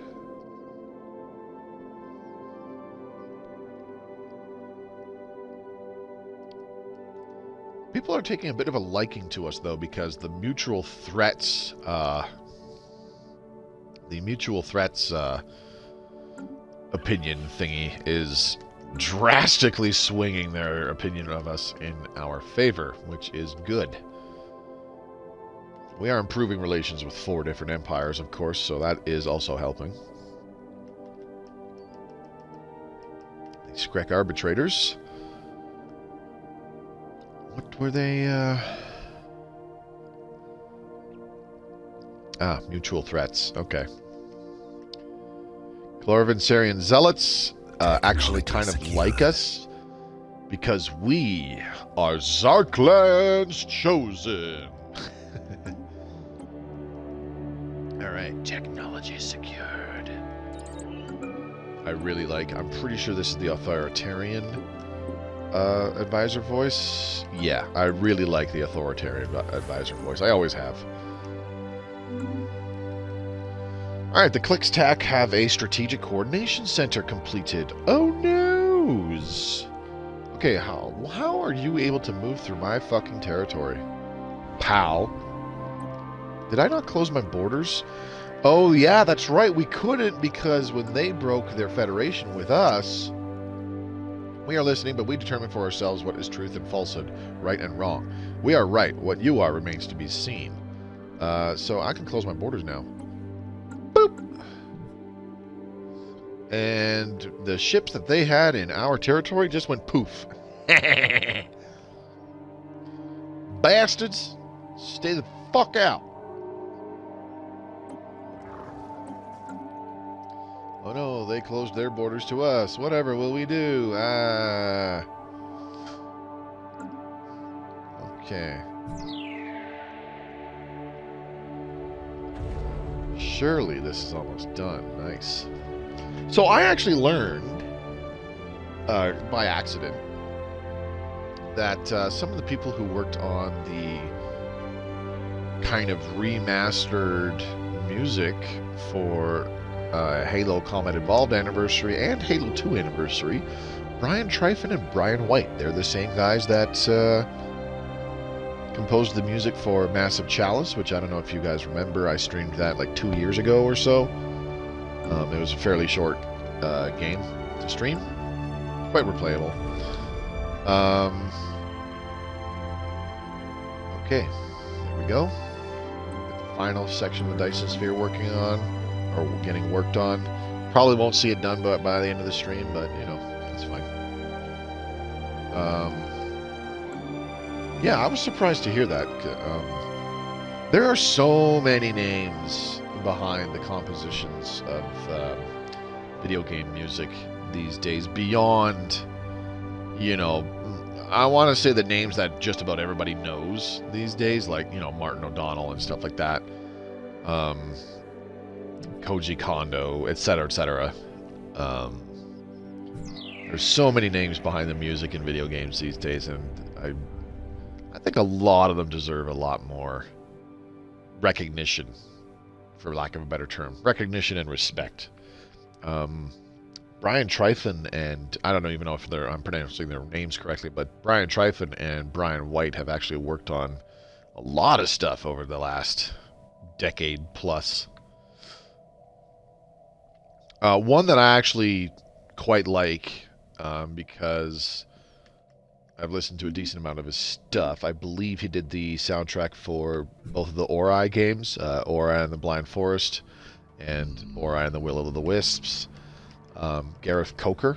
People are taking a bit of a liking to us, though, because the mutual threats, opinion thingy is drastically swinging their opinion of us in our favor, which is good. We are improving relations with 4 different empires, of course, so that is also helping. The Skrek arbitrators. What were they? Mutual threats. Okay. Chlorvinsarian zealots actually kind of like us because we are Zarkland's chosen. Alright, technology secured. I really like, I'm pretty sure this is the authoritarian advisor voice. Yeah, I really like the authoritarian advisor voice. I always have. Alright, the Clickstack have a strategic coordination center completed. Oh noes! Okay, how are you able to move through my fucking territory? Pow. Did I not close my borders? Oh yeah, that's right, we couldn't, because when they broke their federation with us, we are listening, but we determine for ourselves what is truth and falsehood, right and wrong. We are right, what you are remains to be seen. So I can close my borders now. Boop! And the ships that they had in our territory just went poof. Bastards! Stay the fuck out! Oh no, they closed their borders to us. Whatever will we do? Okay. Surely this is almost done. Nice. So I actually learned, by accident, that some of the people who worked on the kind of remastered music for Halo Combat Evolved Anniversary and Halo 2 Anniversary, Brian Tryfon and Brian White. They're the same guys that composed the music for Massive Chalice, which I don't know if you guys remember. I streamed that like 2 years ago or so. It was a fairly short game to stream. Quite replayable. Okay, there we go. The final section of the Dyson Sphere working on, or getting worked on. Probably won't see it done by the end of the stream, but you know, that's fine. Yeah, I was surprised to hear that. There are so many names behind the compositions of video game music these days, beyond, you know, I want to say the names that just about everybody knows these days, like, you know, Martin O'Donnell and stuff like that, Koji Kondo, etc., etc. There's so many names behind the music in video games these days, and I think a lot of them deserve a lot more recognition, for lack of a better term. Recognition and respect. Brian Tryfon and, I don't even know if I'm pronouncing their names correctly, but Brian Tryfon and Brian White have actually worked on a lot of stuff over the last decade plus. One that I actually quite like, because I've listened to a decent amount of his stuff. I believe he did the soundtrack for both of the Ori games, Ori and the Blind Forest, and Ori and the Will of the Wisps. Gareth Coker,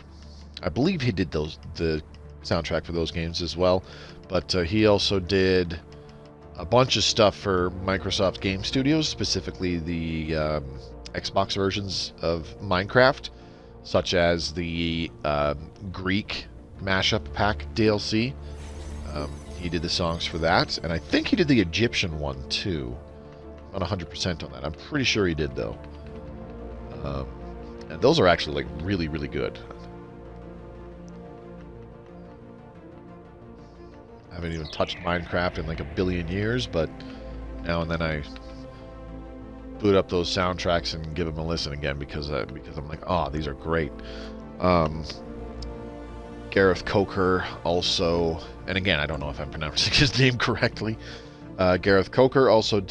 I believe he did the soundtrack for those games as well, but he also did a bunch of stuff for Microsoft Game Studios, specifically the Xbox versions of Minecraft, such as the Greek mashup pack DLC. He did the songs for that, and I think he did the Egyptian one too. Not 100% on that. I'm pretty sure he did though. And those are actually like really, really good. I haven't even touched Minecraft in like a billion years, but now and then I boot up those soundtracks and give them a listen again because I'm like, oh, these are great. Gareth Coker also, and again, I don't know if I'm pronouncing his name correctly. Gareth Coker also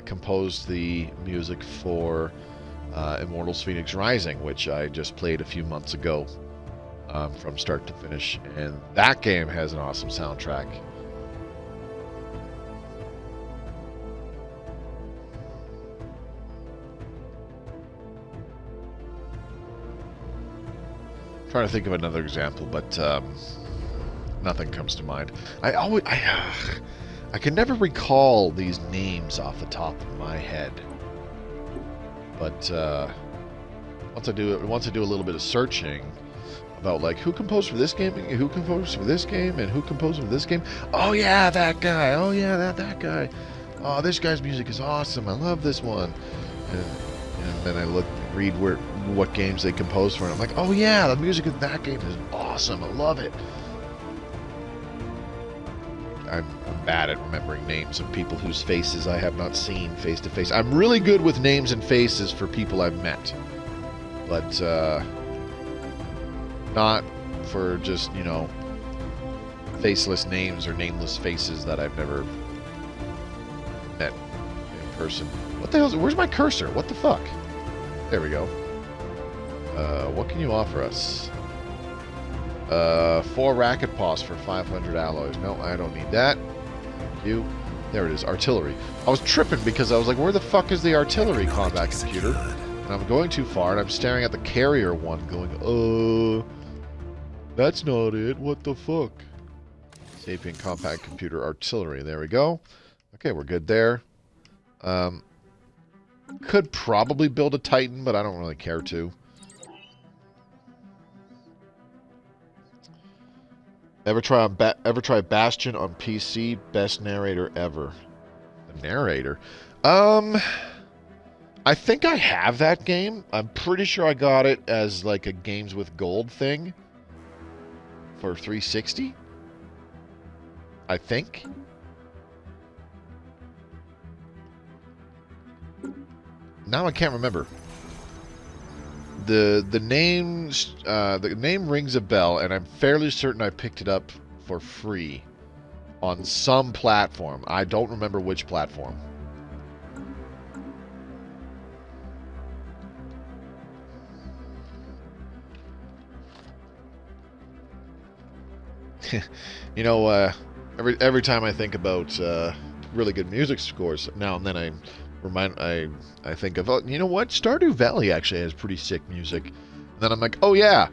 composed the music for Immortals Phoenix Rising, which I just played a few months ago, from start to finish, and that game has an awesome soundtrack. I'm trying to think of another example, but nothing comes to mind. I can never recall these names off the top of my head. But once I do a little bit of searching about like who composed for this game, and who composed for this game, and who composed for this game. Oh yeah, that guy. Oh yeah, that guy. Oh, this guy's music is awesome. I love this one. And then I read what games they composed for, and I'm like, oh yeah, the music in that game is awesome. I love it. I'm bad at remembering names of people whose faces I have not seen face to face. I'm really good with names and faces for people I've met, but not for just, you know, faceless names or nameless faces that I've never met in person. What the hell? Where's my cursor? What the fuck? There we go. What can you offer us? 4 racket paws for 500 alloys. No, I don't need that. Thank you. There it is, artillery. I was tripping because I was like, where the fuck is the artillery combat computer? And I'm going too far, and I'm staring at the carrier one going, that's not it. What the fuck? Sapient compact computer artillery. There we go. Okay, we're good there. Could probably build a Titan, but I don't really care to. Ever try Bastion on PC? Best narrator ever. The narrator? I think I have that game. I'm pretty sure I got it as like a Games with Gold thing for 360. I think. Now I can't remember. The name rings a bell, and I'm fairly certain I picked it up for free on some platform. I don't remember which platform. You know, every time I think about really good music scores, now and then I think of, oh, you know what? Stardew Valley actually has pretty sick music. And then I'm like, oh yeah,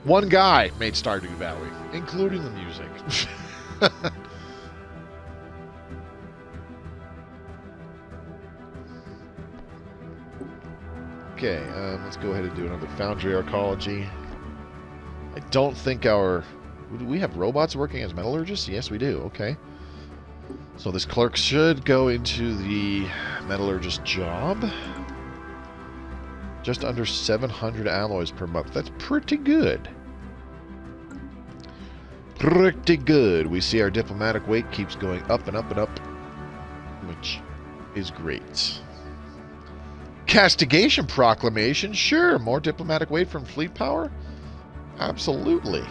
one guy made Stardew Valley, including the music. Okay, let's go ahead and do another foundry arcology. I don't think our... Do we have robots working as metallurgists? Yes, we do. Okay. So this clerk should go into the metallurgist job. Just under 700 alloys per month. That's pretty good. Pretty good. We see our diplomatic weight keeps going up and up and up, which is great. Castigation proclamation? Sure. More diplomatic weight from fleet power? Absolutely.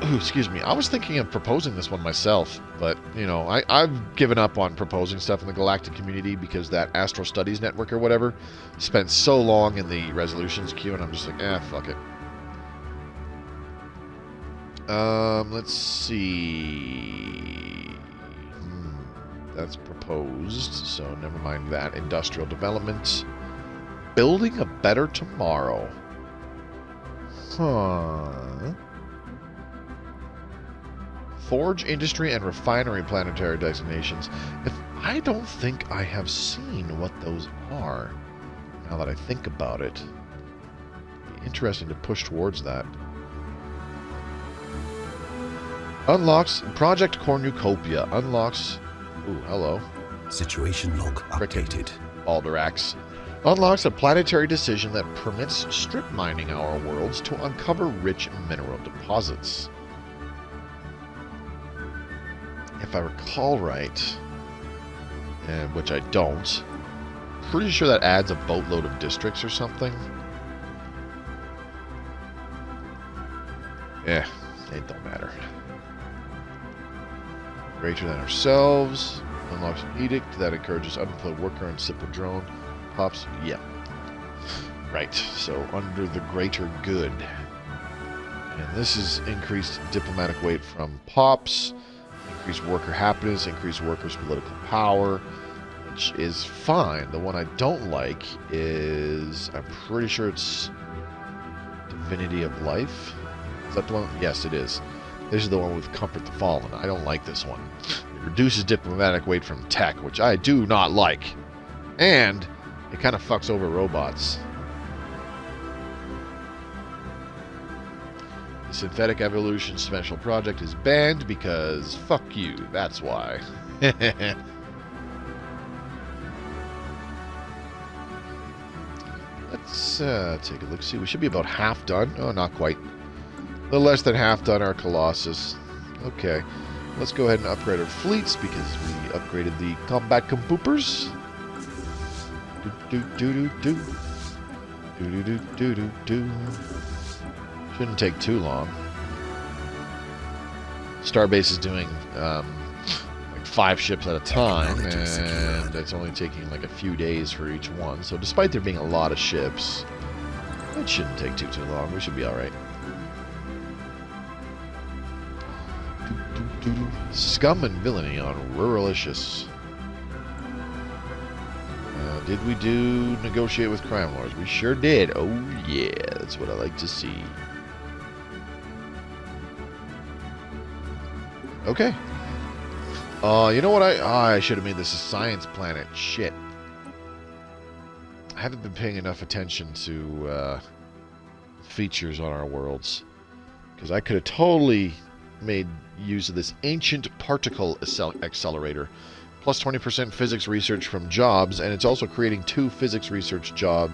Ooh, excuse me. I was thinking of proposing this one myself, but, you know, I've given up on proposing stuff in the galactic community because that Astro Studies Network or whatever spent so long in the resolutions queue, and I'm just like, fuck it. Let's see. That's proposed, so never mind that. Industrial development. Building a better tomorrow. Huh. Forge, industry, and refinery planetary designations. I don't think I have seen what those are, now that I think about it. It'd be interesting to push towards that. Unlocks Project Cornucopia. Unlocks... Ooh, hello. Situation log updated. Alderax. Unlocks a planetary decision that permits strip mining our worlds to uncover rich mineral deposits. If I recall right, which I don't, pretty sure that adds a boatload of districts or something. It don't matter. Greater than ourselves. Unlocks an edict that encourages unemployed worker and simple drone. Pops, yeah. Right, so under the greater good. And this is increased diplomatic weight from Pops, increased worker happiness, increased workers' political power, which is fine. The one I don't like is, I'm pretty sure it's Divinity of Life. Is that the one? Yes, it is. This is the one with Comfort the Fallen. I don't like this one. It reduces diplomatic weight from tech, which I do not like. And it kind of fucks over robots. The Synthetic Evolution Special Project is banned because fuck you. That's why. Let's take a look. See, we should be about half done. Oh, not quite. A little less than half done our Colossus. Okay. Let's go ahead and upgrade our fleets because we upgraded the combat compoopers. Shouldn't take too long. Starbase is doing like 5 ships at a time, and it's only taking like a few days for each one. So despite there being a lot of ships, it shouldn't take too long. We should be all right. Scum and villainy on Ruralicious. Did we do negotiate with crime lords? We sure did. Oh yeah, that's what I like to see. Okay. You know what? I should have made this a science planet. Shit. I haven't been paying enough attention to features on our worlds, because I could have totally made use of this ancient particle accelerator. Plus 20% physics research from jobs, and it's also creating 2 physics research jobs,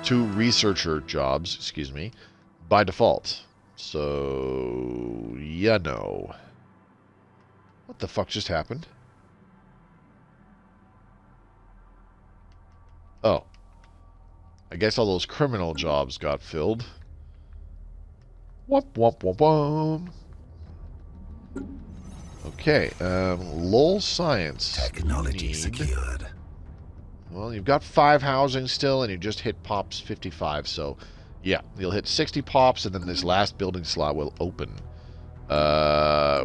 2 researcher jobs, excuse me, by default. So, you know. What the fuck just happened? Oh. I guess all those criminal jobs got filled. Womp womp womp womp. Okay, LOL Science. Technology secured. Well, you've got 5 housing still, and you just hit Pops 55, so yeah, you'll hit 60 Pops, and then this last building slot will open.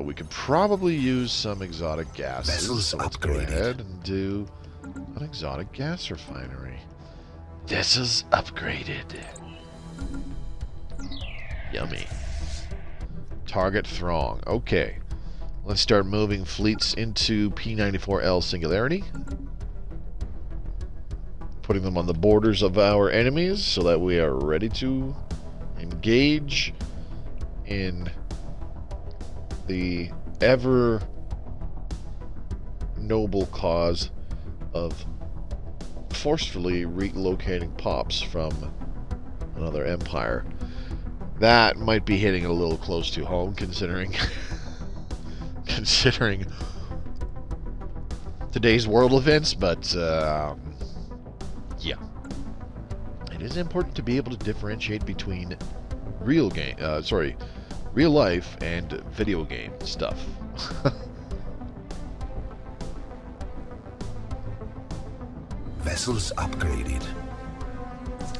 We could probably use some exotic gases, so let's go ahead and do an exotic gas refinery. This is upgraded. Yummy. Target Throng. Okay. Let's start moving fleets into P94L Singularity. putting them on the borders of our enemies so that we are ready to engage in the ever noble cause of forcefully relocating pops from another empire. That might be hitting it a little close to home, considering considering today's world events, but yeah, it is important to be able to differentiate between real life and video game stuff. Vessels upgraded.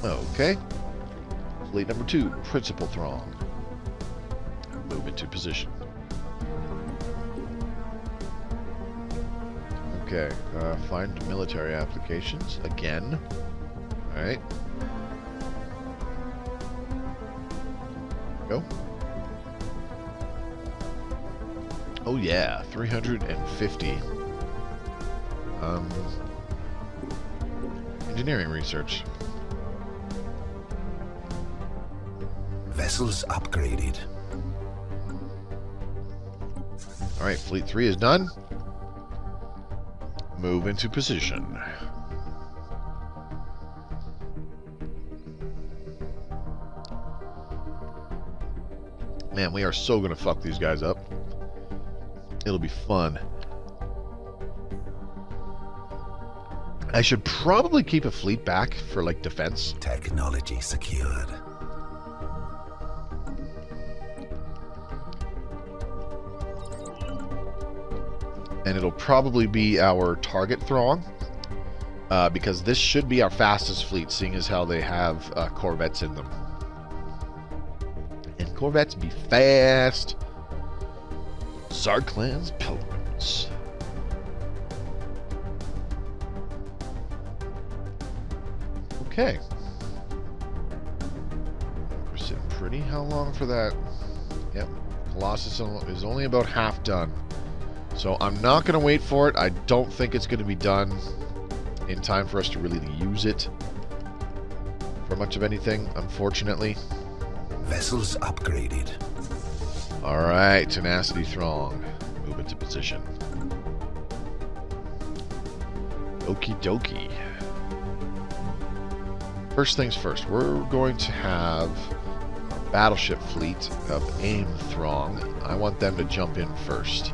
Okay. Fleet number 2, Principal Throng. Move into position. Okay, find military applications again. Alright. Go. Oh yeah, 350. Engineering research. Vessels upgraded. Alright, Fleet 3 is done. Move into position. Man, we are so gonna fuck these guys up. It'll be fun. I should probably keep a fleet back for, like, defense. Technology secured. And it'll probably be our target Throng, because this should be our fastest fleet, seeing as how they have corvettes in them. And corvettes be fast. Zarklan's Pilgrims. Okay. We're sitting pretty. How long for that? Yep. Colossus is only about half done. So I'm not going to wait for it. I don't think it's going to be done in time for us to really use it for much of anything, unfortunately. Vessels upgraded. Alright, Tenacity Throng. Move into position. Okie dokie. First things first, we're going to have our battleship fleet of AIM Throng. I want them to jump in first.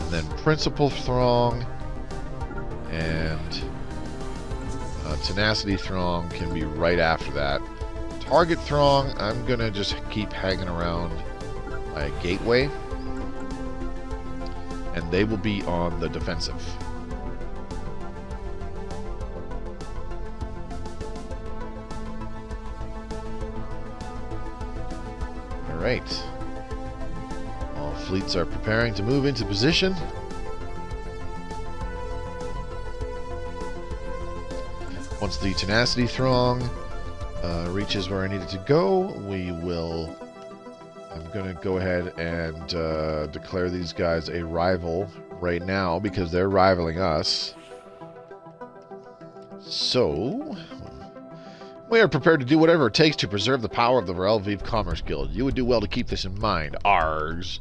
And then Principal Throng and Tenacity Throng can be right after that. Target Throng, I'm going to just keep hanging around my gateway. And they will be on the defensive. Alright. All fleets are preparing to move into position. Once the Tenacity Throng reaches where I need it to go, we will... I'm going to go ahead and declare these guys a rival right now because they're rivaling us. So... we are prepared to do whatever it takes to preserve the power of the Relviv Commerce Guild. You would do well to keep this in mind. Args.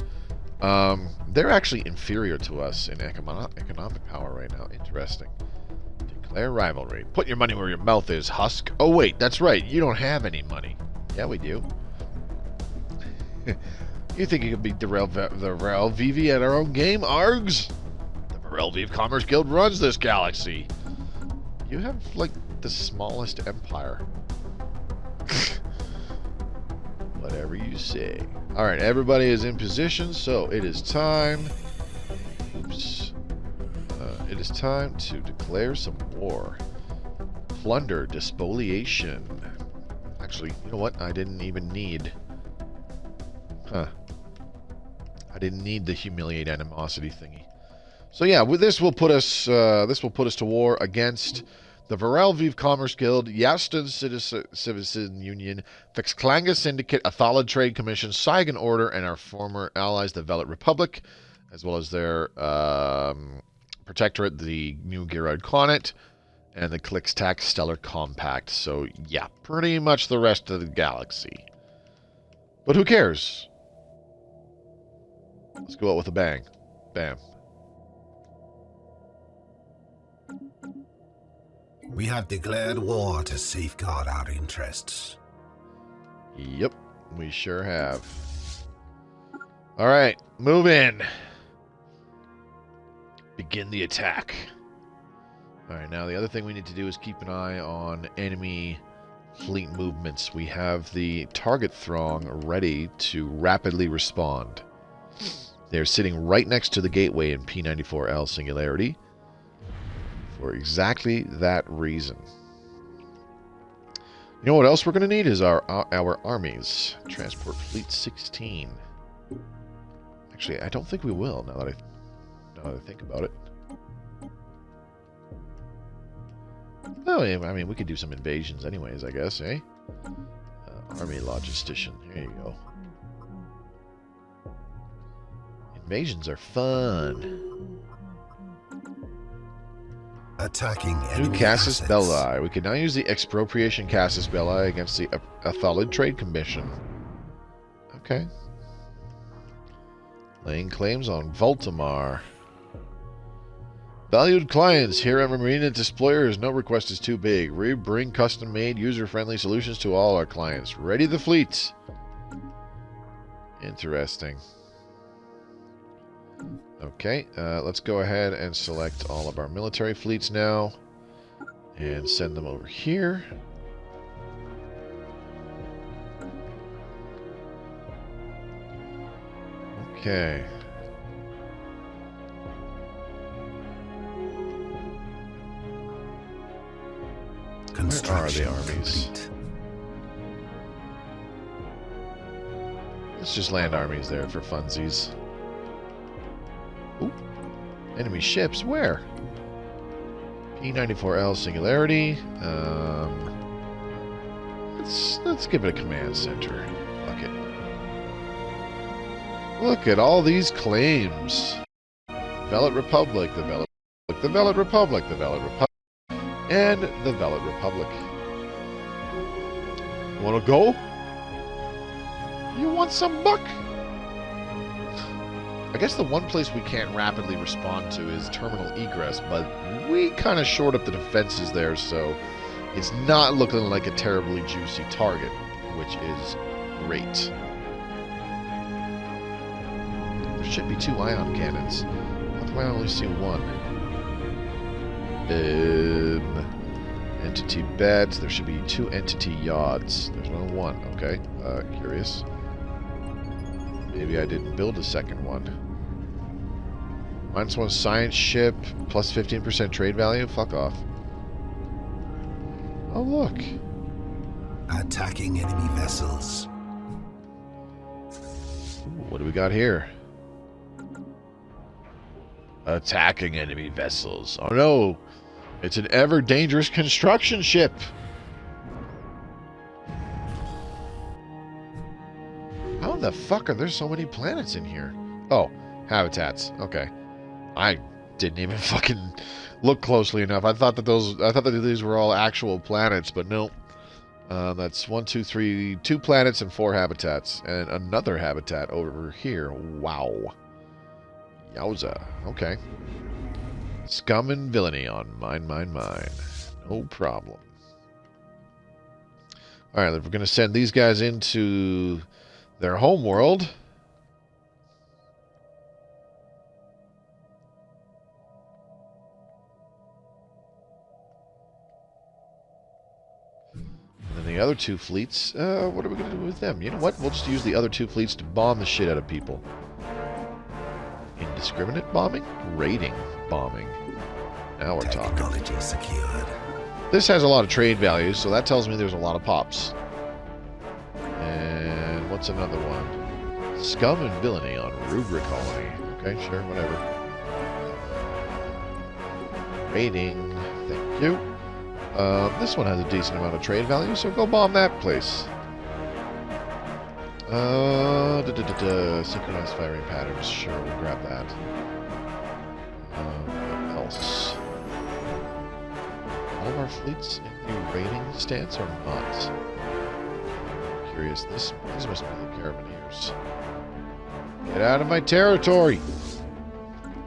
They're actually inferior to us in economic power right now. Interesting. Declare rivalry. Put your money where your mouth is, Husk. Oh, wait, that's right. You don't have any money. Yeah, we do. You think you could beat the Relviv at our own game, Args? The Relviv Commerce Guild runs this galaxy. You have, like, the smallest empire. Whatever you say. Alright, everybody is in position, so it is time. Oops. It is time to declare some war. Plunder, despoliation. Actually, you know what? I didn't even need... Huh. I didn't need the humiliate animosity thingy. So yeah, with this will put us to war against the Relviv Commerce Guild, Yaston Citizen Union, Fixklanga Syndicate, Athala Trade Commission, Saigon Order, and our former allies, the Velet Republic, as well as their protectorate, the New Girard Khanate, and the Clickstack Stellar Compact. So, yeah, pretty much the rest of the galaxy. But who cares? Let's go out with a bang. Bam. We have declared war to safeguard our interests. Yep, we sure have. All right, move in. Begin the attack. All right, now the other thing we need to do is keep an eye on enemy fleet movements. We have the target throng ready to rapidly respond. They're sitting right next to the gateway in P94L Singularity for exactly that reason. You know what else we're going to need is our armies. Transport Fleet 16. Actually, I don't think we will, now that I think about it. Oh, I mean, we could do some invasions anyways, I guess, eh? Army Logistician. There you go. Invasions are fun. Attacking New enemy Casus assets. Belli. We can now use the Expropriation Casus Belli against the Athalid Trade Commission. Okay. Laying claims on Voltamar. Valued clients, here at Remenant Desployers, no request is too big. We bring custom-made, user-friendly solutions to all our clients. Ready the fleet. Interesting. Okay, let's go ahead and select all of our military fleets now and send them over here. Okay. Where are the armies? Complete. Let's just land armies there for funsies. Ooh. Enemy ships, where? P94L Singularity. Let's give it a command center. Fuck it. Look at all these claims. Velet Republic, the Velet Republic, the Velet Republic, the Velet Republic, and the Velet Republic. You wanna go? You want some buck? I guess the one place we can't rapidly respond to is terminal egress, but we kind of shored up the defenses there, so it's not looking like a terribly juicy target, which is great. There should be 2 ion cannons. How come I only see 1? Entity beds. There should be 2 entity yachts. There's only 1. Okay. Curious. Maybe I didn't build a second one. -1 science ship, plus 15% trade value? Fuck off. Oh, look. Attacking enemy vessels. Ooh, what do we got here? Attacking enemy vessels. Oh no! It's an ever-dangerous construction ship! How the fuck are there so many planets in here? Oh, habitats. Okay. I didn't even fucking look closely enough. I thought that these were all actual planets, but no. That's 1, 2, 3, 2 planets and 4 habitats. And another habitat over here. Wow. Yowza. Okay. Scum and villainy on mine. No problem. Alright, we're going to send these guys into their home world. And then the other 2 fleets, what are we going to do with them? You know what? We'll just use the other 2 fleets to bomb the shit out of people. Indiscriminate bombing? Raiding bombing. Now we're talking. Technology secured. This has a lot of trade value, so that tells me there's a lot of pops. And what's another one? Scum and villainy on Rubra Colony. Okay, sure, whatever. Raiding. Thank you. This one has a decent amount of trade value, so go bomb that place. Synchronized firing patterns. Sure, we'll grab that. What else? All our fleets in the raiding stance or not? Curious. These must be the Carabineers. Get out of my territory!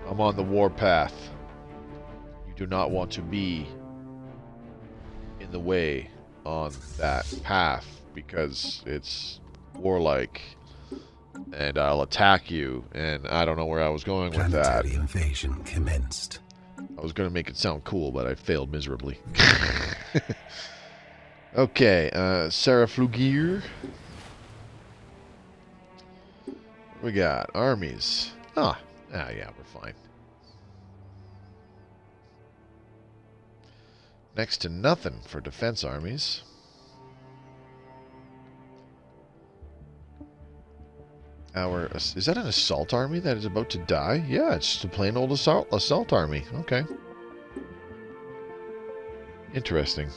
I'm on the warpath. You do not want to be in the way on that path because it's warlike. And I'll attack you, and I don't know where I was going with that. Planetary invasion commenced. I was going to make it sound cool, but I failed miserably. Okay, Sarah Flugir. We got armies. Yeah, we're fine. Next to nothing for defense armies. Is that an assault army that is about to die? Yeah, it's just a plain old assault army. Okay. Interesting.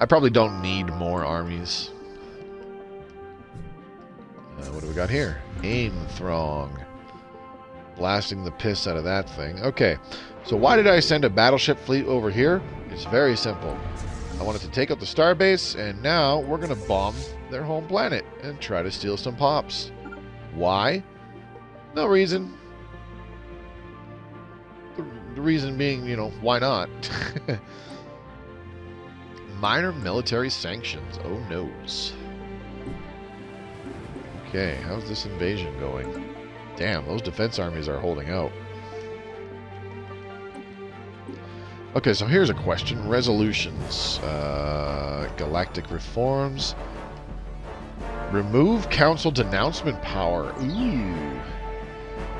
I probably don't need more armies. What do we got here? Aim Throng. Blasting the piss out of that thing. Okay, so why did I send a battleship fleet over here? It's very simple. I wanted to take out the starbase, and now we're going to bomb their home planet and try to steal some pops. Why? No reason. The reason being, you know, why not? Minor military sanctions. Oh, noes. Okay, how's this invasion going? Damn, those defense armies are holding out. Okay, so here's a question. Resolutions. Galactic reforms. Remove council denouncement power. Ooh.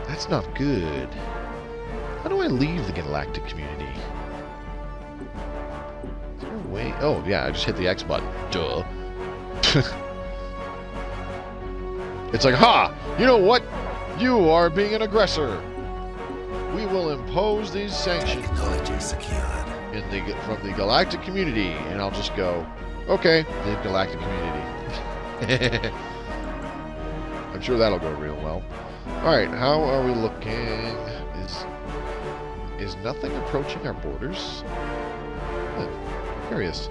That's not good. How do I leave the galactic community? Is there a way? Oh, yeah, I just hit the X button. Duh. It's like, ha! You know what? You are being an aggressor. We will impose these sanctions from the galactic community, and I'll just go, okay, the galactic community. I'm sure that'll go real well. All right, how are we looking? Is nothing approaching our borders? Curious.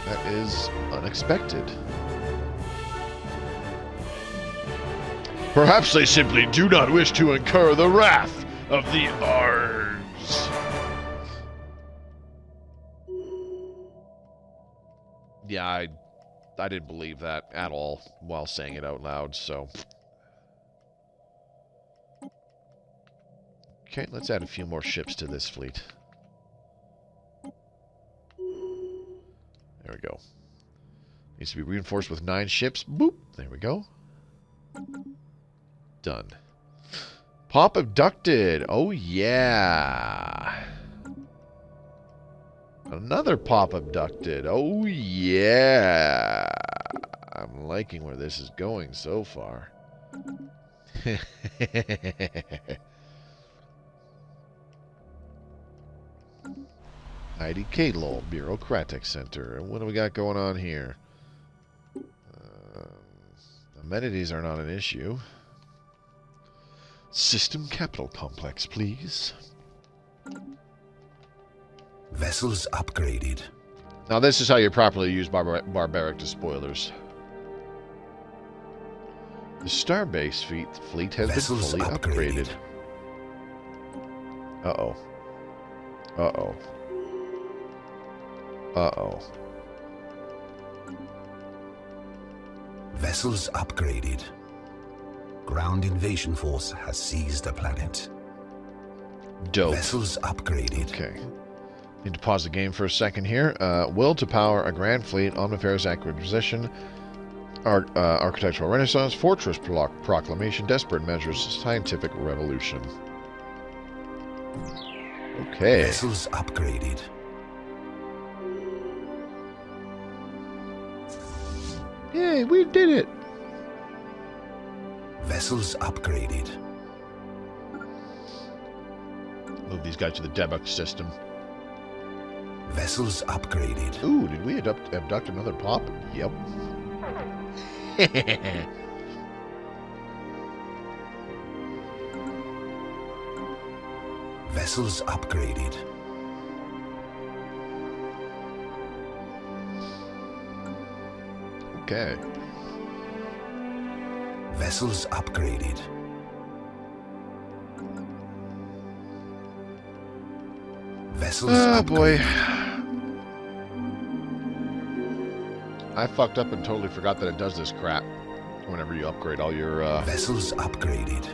That is unexpected. Perhaps they simply do not wish to incur the wrath of the Args. Yeah, I didn't believe that at all while saying it out loud, so. Okay, let's add a few more ships to this fleet. There we go. Needs to be reinforced with 9 ships. Boop. There we go. Done. Pop abducted. Oh, yeah. Another pop abducted. Oh, yeah. I'm liking where this is going so far. IDK LOL, Bureaucratic Center. What do we got going on here? Amenities are not an issue. System Capital Complex, please. Vessels upgraded. Now this is how you properly use barbaric despoilers. The Starbase fleet has Vessels been fully upgraded. Uh-oh. Uh-oh. Uh-oh. Vessels upgraded. Ground invasion force has seized a planet. Dope. Vessels upgraded. Okay. Need to pause the game for a second here. Will to power a grand fleet, omniferous acquisition, architectural renaissance, fortress proclamation, desperate measures, scientific revolution. Okay. Vessels upgraded. Yay, we did it! Vessels upgraded. Move these guys to the debug system. Vessels upgraded. Ooh, did we abduct another pop? Yep. Vessels upgraded. Okay. Vessels upgraded. Vessels Oh, upgraded. boy. I fucked up and totally forgot that it does this crap whenever you upgrade all your Vessels upgraded.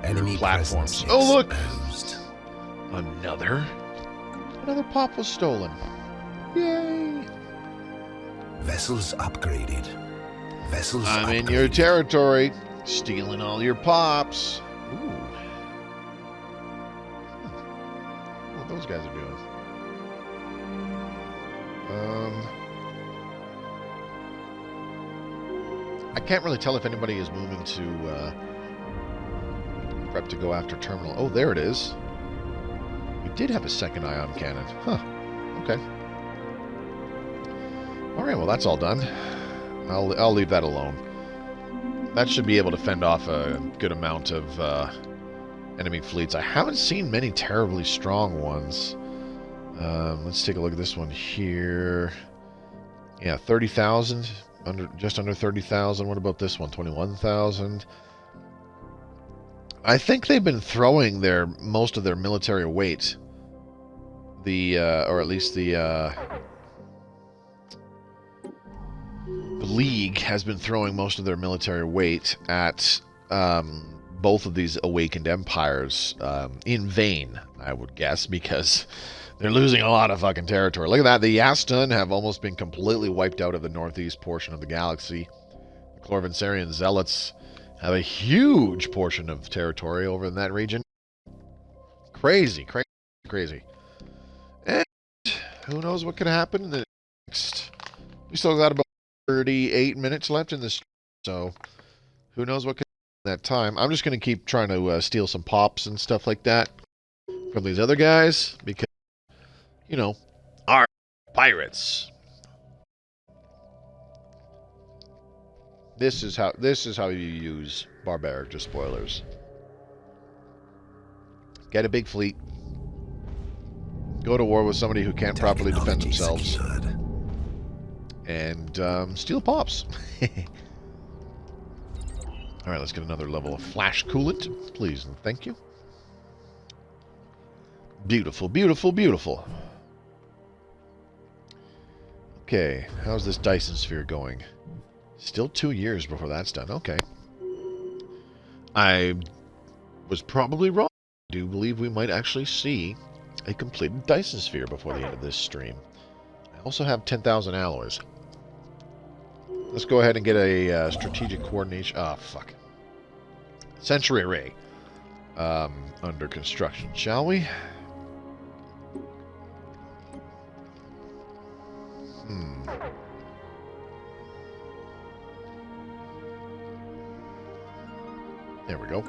Enemy platforms. presence Oh, look! exposed. Another pop was stolen. Yay! Vessels upgraded. Vessels I'm upgraded. in your territory, stealing all your pops. Ooh. What those guys are doing. I can't really tell if anybody is moving to prep to go after terminal. Oh, there it is. We did have a second ion cannon. Huh. Okay. All right, well, that's all done. I'll leave that alone. That should be able to fend off a good amount of enemy fleets. I haven't seen many terribly strong ones. Let's take a look at this one here. Yeah, 30,000. Just under 30,000. What about this one? 21,000. I think they've been throwing most of their military weight. Or at least the League has been throwing most of their military weight at both of these awakened empires in vain, I would guess, because they're losing a lot of fucking territory. Look at that. The Yaston have almost been completely wiped out of the northeast portion of the galaxy. The Clorvansarian Zealots have a huge portion of territory over in that region. Crazy, crazy, crazy. And who knows what could happen in the next... We still got about 38 minutes left in this, so who knows what could happen in that time. I'm just going to keep trying to steal some pops and stuff like that from these other guys, because, you know, our pirates. This is how you use barbaric despoilers. Get a big fleet. Go to war with somebody who can't properly defend themselves. Secured. And steal pops. Alright, let's get another level of flash coolant, please and thank you. Beautiful, beautiful, beautiful. Okay, how's this Dyson sphere going? Still 2 years before that's done. Okay. I was probably wrong. I do believe we might actually see a completed Dyson sphere before the end of this stream. I also have 10,000 alloys. Let's go ahead and get a strategic coordination. Ah, fuck. Sentry array under construction, shall we? There we go.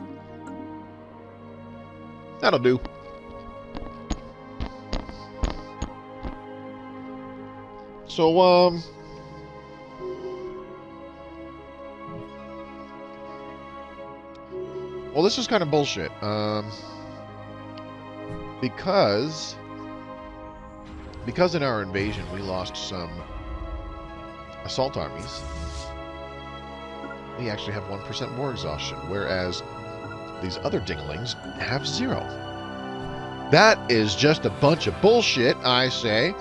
That'll do. So, well, this is kind of bullshit. Because in our invasion we lost some assault armies, we actually have 1% war exhaustion, whereas these other dinglings have 0. That is just a bunch of bullshit, I say.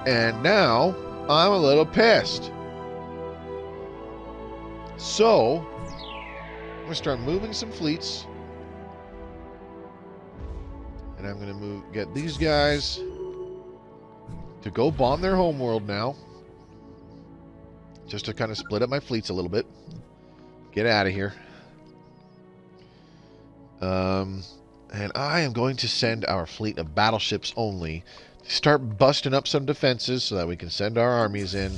And now I'm a little pissed. So I'm going to start moving some fleets. And I'm going to get these guys to go bomb their homeworld now. Just to kind of split up my fleets a little bit. Get out of here. And I am going to send our fleet of battleships only to start busting up some defenses so that we can send our armies in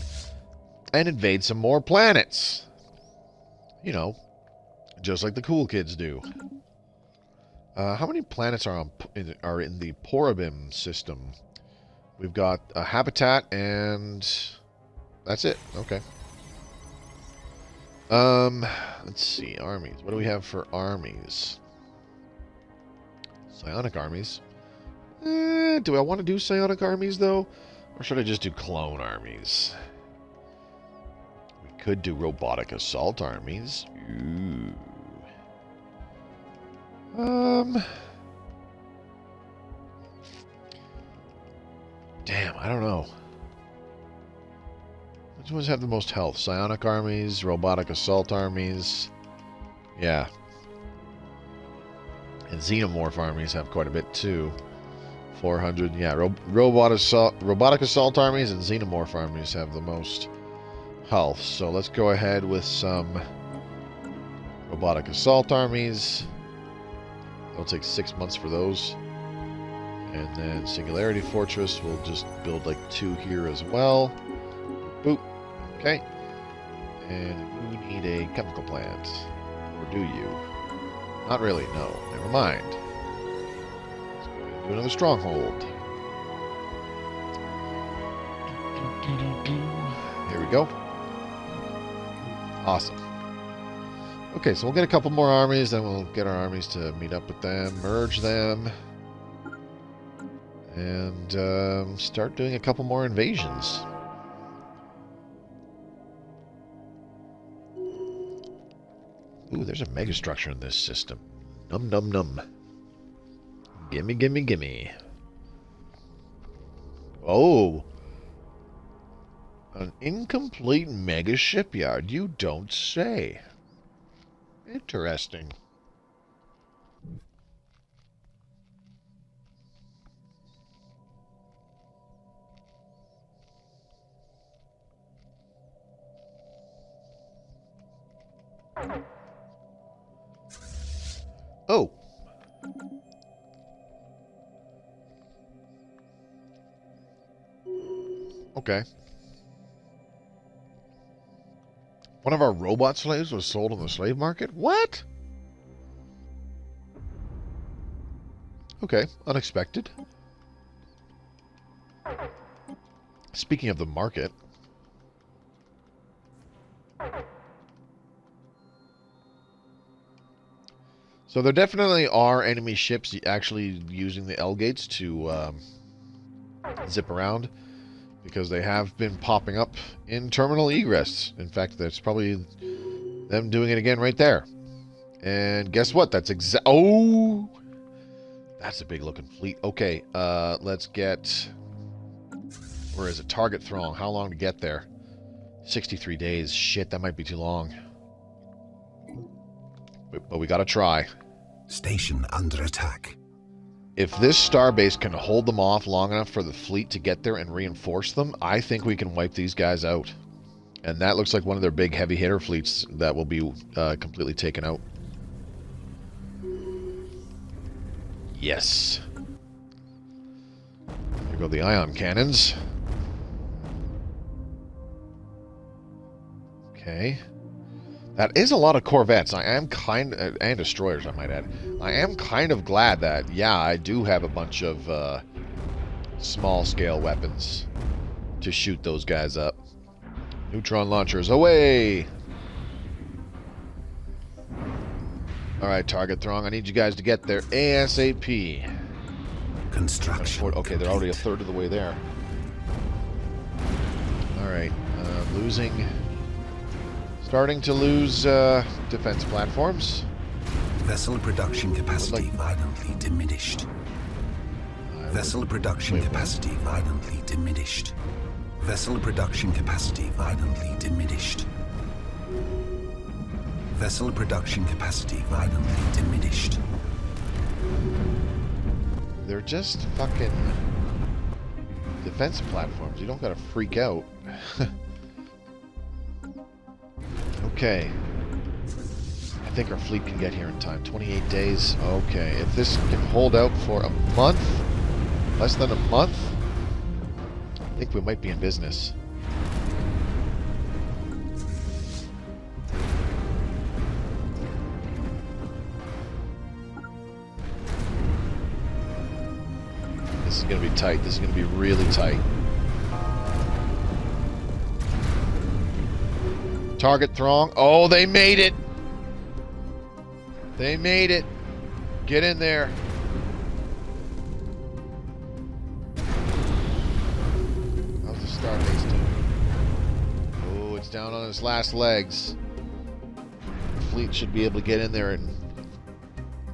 and invade some more planets. You know, just like the cool kids do. How many planets are in the Porabim system? We've got a habitat and that's it. Okay. Let's see, armies. What do we have for armies? Psionic armies. Do I want to do psionic armies, though? Or should I just do clone armies? We could do robotic assault armies. Ooh. Damn, I don't know. Which ones have the most health? Psionic armies, robotic assault armies. Yeah. And xenomorph armies have quite a bit too. 400. Yeah, robotic assault armies and xenomorph armies have the most health. So let's go ahead with some robotic assault armies. It'll take 6 months for those. And then Singularity Fortress, we'll just build like 2 here as well. Boop. Okay. And you need a chemical plant. Or do you? Not really, no. Never mind. Let's go ahead and do another stronghold. Here we go. Awesome. Okay, so we'll get a couple more armies, then we'll get our armies to meet up with them, merge them, and start doing a couple more invasions. Ooh, there's a mega structure in this system. Num num num. Gimme, gimme, gimme. Oh. An incomplete mega shipyard, you don't say. Interesting. Oh. Okay. One of our robot slaves was sold on the slave market? What? Okay, unexpected. Speaking of the market. So there definitely are enemy ships actually using the L gates to zip around, because they have been popping up in terminal egress. In fact, that's probably them doing it again right there. And guess what? That's oh, that's a big looking fleet. Okay, let's get, where is it? Target throng. How long to get there? 63 days. Shit, that might be too long. But we gotta try. Station under attack. If this starbase can hold them off long enough for the fleet to get there and reinforce them, I think we can wipe these guys out. And that looks like one of their big heavy hitter fleets that will be completely taken out. Yes. Here go the ion cannons. Okay. That is a lot of corvettes. I am and destroyers, I might add. I am kind of glad that, yeah, I do have a bunch of small-scale weapons to shoot those guys up. Neutron launchers, away! Alright, target throng, I need you guys to get there ASAP. Construction. Okay, they're already a third of the way there. Alright, losing... Starting to lose defense platforms. Vessel production capacity violently diminished. Vessel production capacity violently diminished. Vessel production capacity violently diminished. Vessel production capacity violently diminished. They're just fucking defense platforms. You don't gotta freak out. Okay. I think our fleet can get here in time. 28 days. Okay. If this can hold out for a month, less than a month, I think we might be in business. This is going to be tight. This is going to be really tight. Target throng. Oh, they made it. They made it. Get in there. How's the starbase doing? Oh, it's down on its last legs. The fleet should be able to get in there, and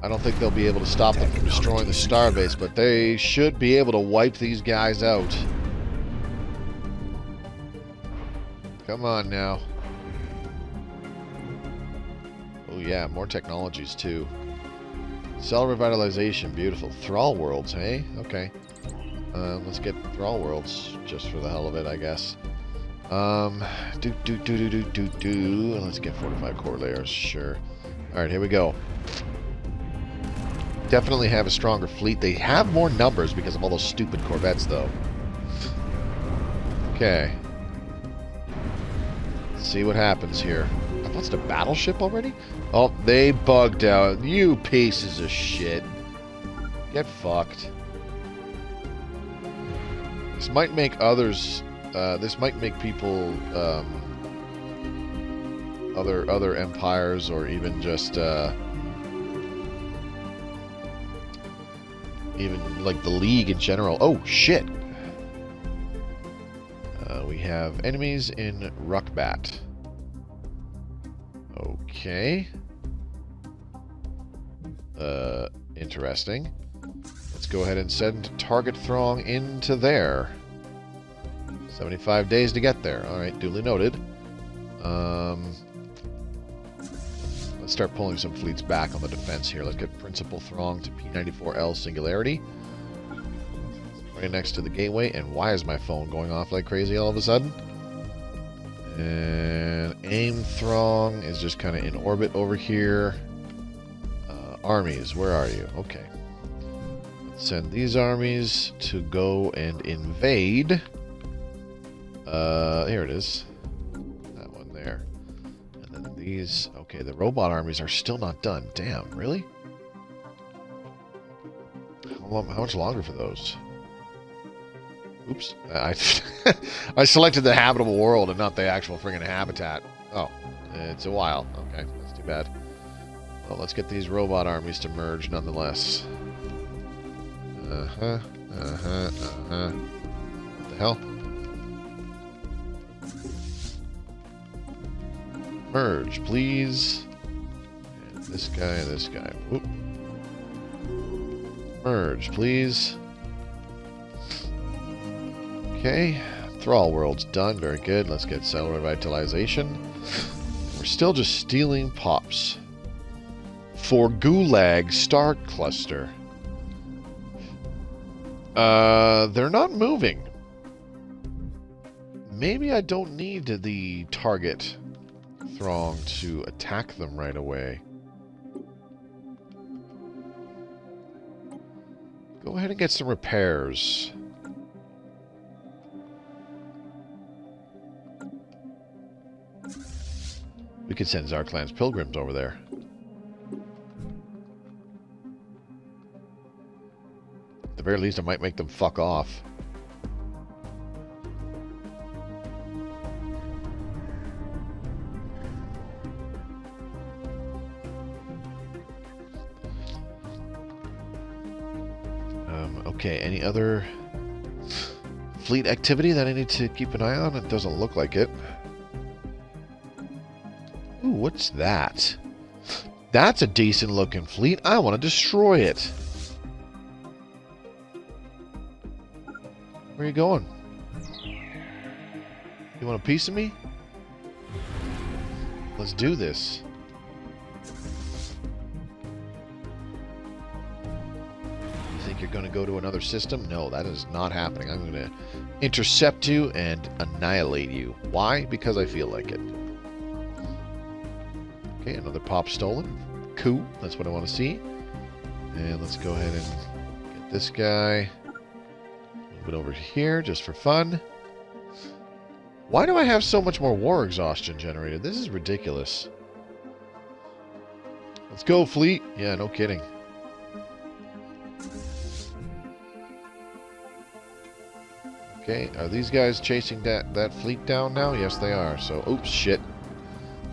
I don't think they'll be able to stop them from destroying the starbase, but they should be able to wipe these guys out. Come on now. Oh yeah, more technologies too. Cell revitalization, beautiful. Thrall worlds, hey? Okay. Let's get Thrall worlds just for the hell of it, I guess. Let's get fortified core layers, sure. Alright, here we go. Definitely have a stronger fleet. They have more numbers because of all those stupid corvettes, though. Okay. Let's see what happens here. I lost a battleship already? Oh, they bugged out. You pieces of shit. Get fucked. This might make others... this might make people... other empires, or even just... even like the League in general. Oh, shit! We have enemies in Ruckbat. Okay. Interesting. Let's go ahead and send Target Throng into there. 75 days to get there. Alright, duly noted. Let's start pulling some fleets back on the defense here. Let's get Principal Throng to P94L Singularity. Right next to the gateway. And why is my phone going off like crazy all of a sudden? And AIM Throng is just kind of in orbit over here. Armies, where are you? Okay. Let's send these armies to go and invade. Here it is. That one there. And then these... Okay, the robot armies are still not done. Damn, really? How much longer for those? Oops. I selected the habitable world and not the actual friggin' habitat. Oh, it's a while. Okay, that's too bad. Well, let's get these robot armies to merge nonetheless. What the hell? Merge, please. And this guy and this guy. Whoop. Merge, please. Okay. Thrall world's done. Very good. Let's get cell revitalization. We're still just stealing pops. For Gulag Star Cluster. They're not moving. Maybe I don't need the target Throng to attack them right away. Go ahead and get some repairs. We could send Zarklan's pilgrims over there. At the very least, I might make them fuck off. Okay, any other fleet activity that I need to keep an eye on? It doesn't look like it. Ooh, what's that? That's a decent looking fleet. I want to destroy it. Where are you going? You want a piece of me? Let's do this. You're going to go to another system? No, that is not happening. I'm going to intercept you and annihilate you. Why? Because I feel like it. Okay, another pop stolen. Cool. That's what I want to see. And let's go ahead and get this guy. Move it over here just for fun. Why do I have so much more war exhaustion generated? This is ridiculous. Let's go, fleet. Yeah, no kidding. Okay, are these guys chasing that fleet down now? Yes, they are. So, oops, shit.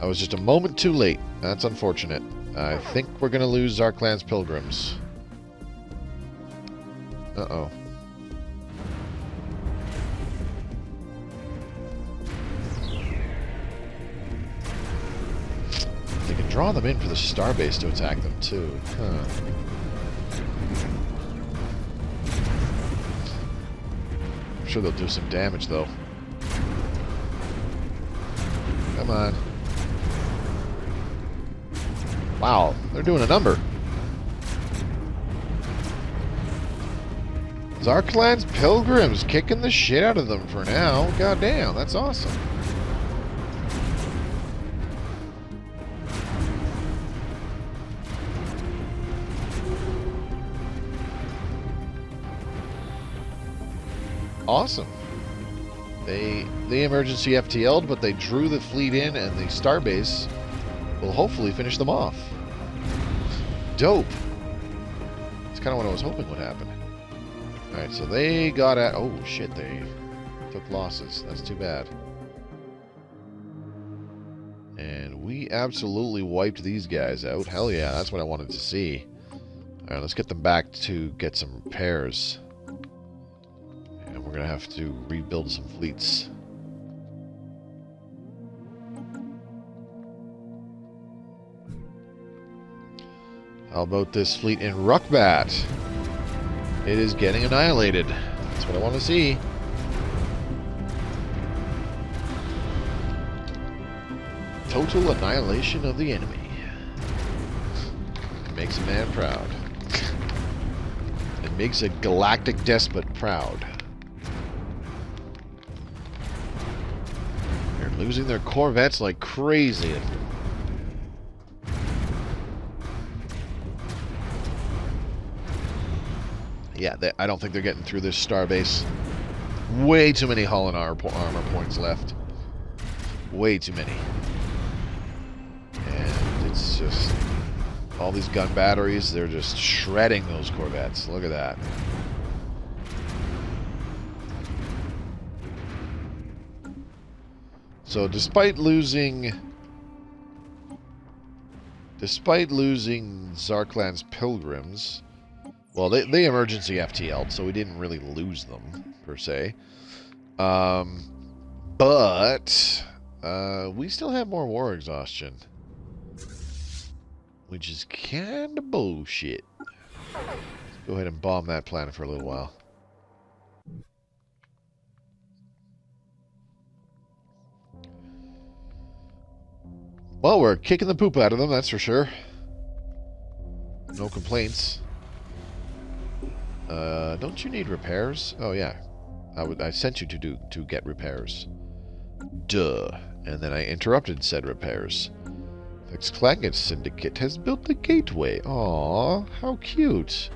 I was just a moment too late. That's unfortunate. I think we're going to lose our clan's pilgrims. Uh-oh. They can draw them in for the starbase to attack them, too. Huh. I'm sure they'll do some damage, though. Come on. Wow, they're doing a number. Zarklan's Pilgrims kicking the shit out of them for now. God damn, that's awesome. Awesome. They emergency FTL'd, but they drew the fleet in, and the starbase will hopefully finish them off. Dope. That's kind of what I was hoping would happen. Alright, so they got at... Oh, shit, they took losses. That's too bad. And we absolutely wiped these guys out. Hell yeah, that's what I wanted to see. Alright, let's get them back to get some repairs. And we're going to have to rebuild some fleets. How about this fleet in Ruckbat? It is getting annihilated. That's what I want to see. Total annihilation of the enemy. It makes a man proud. It makes a galactic despot proud. They're losing their corvettes like crazy. Yeah, I don't think they're getting through this starbase. Way too many hull and armor points left. Way too many. And it's just... all these gun batteries, they're just shredding those corvettes. Look at that. So despite losing Zarklan's Pilgrims... Well, they emergency FTL'd, so we didn't really lose them, per se. But we still have more war exhaustion. Which is kind of bullshit. Let's go ahead and bomb that planet for a little while. Well, we're kicking the poop out of them, that's for sure. No complaints. Don't you need repairs? Oh yeah, I sent you to get repairs. Duh. And then I interrupted said repairs. The Clangett Syndicate has built the gateway. Aww, how cute.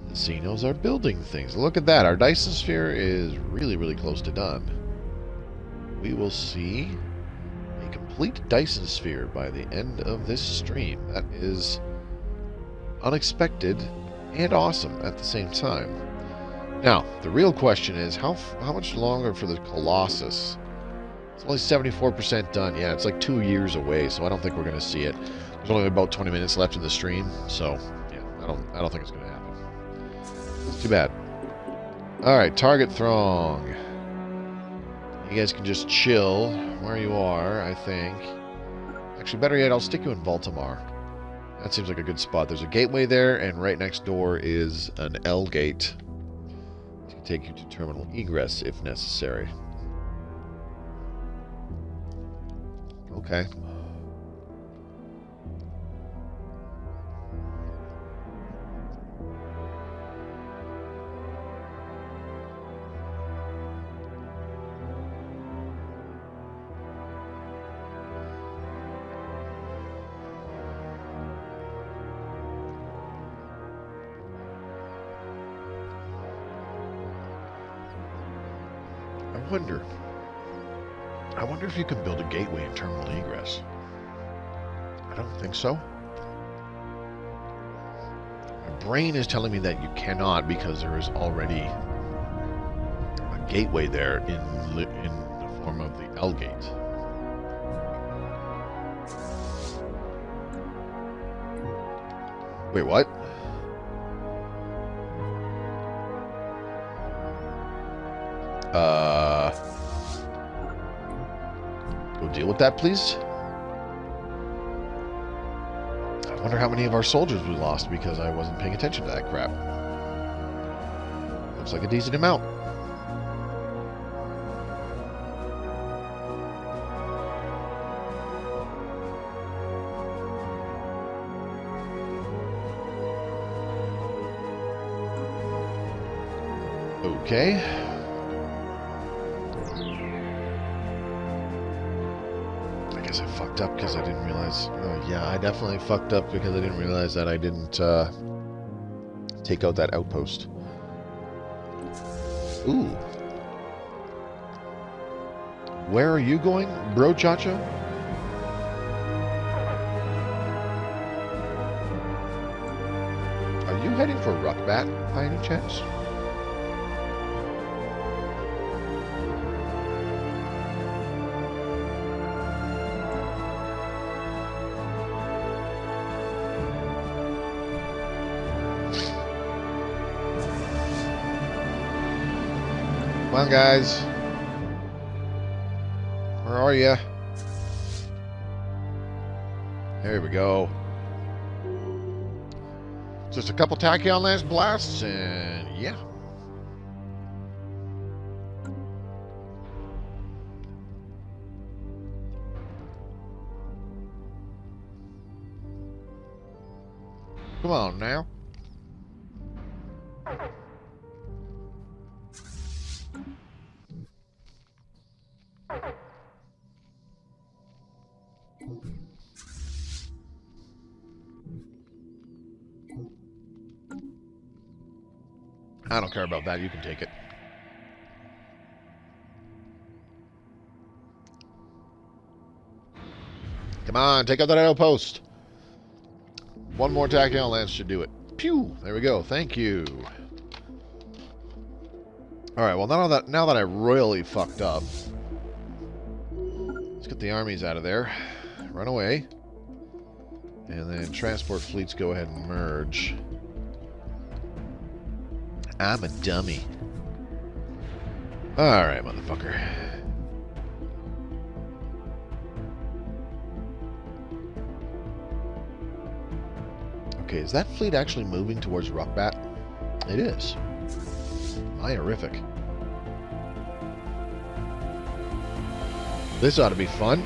The Xenos are building things. Look at that. Our Dyson Sphere is really, really close to done. We will see a complete Dyson Sphere by the end of this stream. That is unexpected and awesome at the same time. Now, the real question is, how much longer for the Colossus? It's only 74% done. Yeah, it's like 2 years away, so I don't think we're going to see it. There's only about 20 minutes left in the stream, so yeah, I don't think it's going to happen. It's too bad. All right, target throng. You guys can just chill where you are, I think. Actually, better yet, I'll stick you in Baltimore. That seems like a good spot. There's a gateway there, and right next door is an L gate. It can take you to terminal egress if necessary. Okay. I wonder if you can build a gateway in terminal egress. I don't think so. My brain is telling me that you cannot because there is already a gateway there in the form of the L gate. Wait, what? Go deal with that, please. I wonder how many of our soldiers we lost because I wasn't paying attention to that crap. Looks like a decent amount. Okay. I guess I fucked up because I didn't realize... Oh, yeah, I definitely fucked up because I didn't realize that I didn't take out that outpost. Ooh. Where are you going, bro Chacha? Are you heading for Ruckbat by any chance? Come on, guys. Where are you? There we go. Just a couple tachyon lance blasts, and yeah. Come on now. I don't care about that. You can take it. Come on, take out that outpost. One more tachyon lance should do it. Pew! There we go. Thank you. Alright, well, now that I royally fucked up, let's get the armies out of there. Run away. And then transport fleets go ahead and merge. I'm a dummy. Alright, motherfucker. Okay, is that fleet actually moving towards Ruckbat? It is. My horrific. This ought to be fun.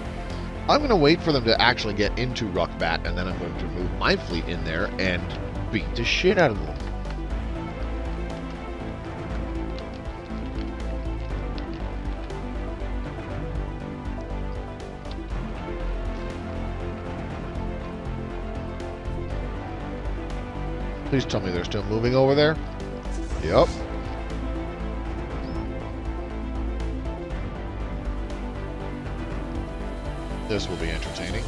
I'm going to wait for them to actually get into Ruckbat, and then I'm going to move my fleet in there and beat the shit out of them. Please tell me they're still moving over there. Yep. This will be entertaining.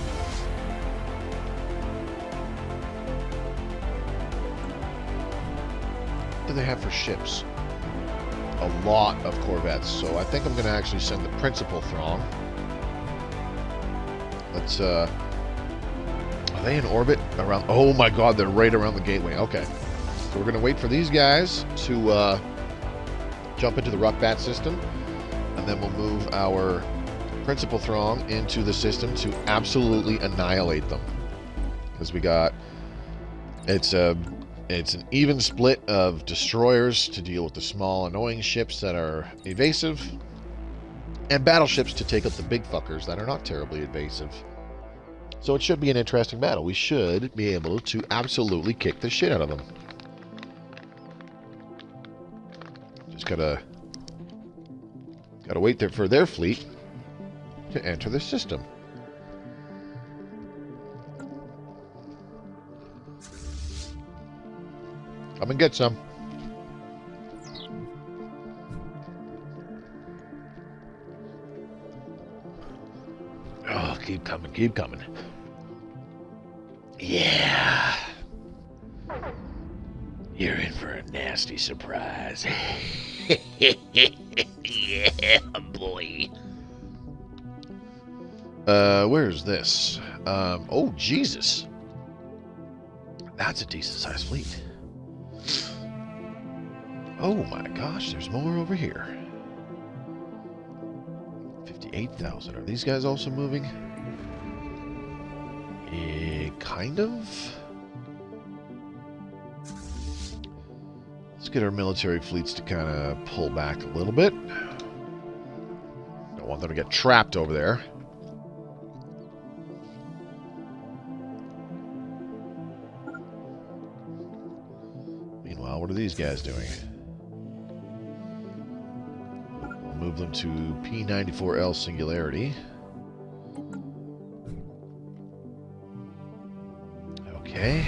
What do they have for ships? A lot of corvettes. So I think I'm going to actually send the principal throng. Let's, are they in orbit around? Oh my god, they're right around the gateway. Okay. So we're going to wait for these guys to jump into the Ruckbat system. And then we'll move our principal throng into the system to absolutely annihilate them. Because we got... It's an even split of destroyers to deal with the small annoying ships that are evasive. And battleships to take out the big fuckers that are not terribly evasive. So it should be an interesting battle. We should be able to absolutely kick the shit out of them. Just gotta wait there for their fleet to enter the system. Come and get some. Oh, keep coming, keep coming. Yeah. You're in for a nasty surprise. Yeah, boy. Where's this? Oh, Jesus. That's a decent-sized fleet. Oh my gosh, there's more over here. 58,000. Are these guys also moving? Kind of. Let's get our military fleets to kind of pull back a little bit. Don't want them to get trapped over there. Meanwhile, what are these guys doing? We'll move them to P94L Singularity. Okay.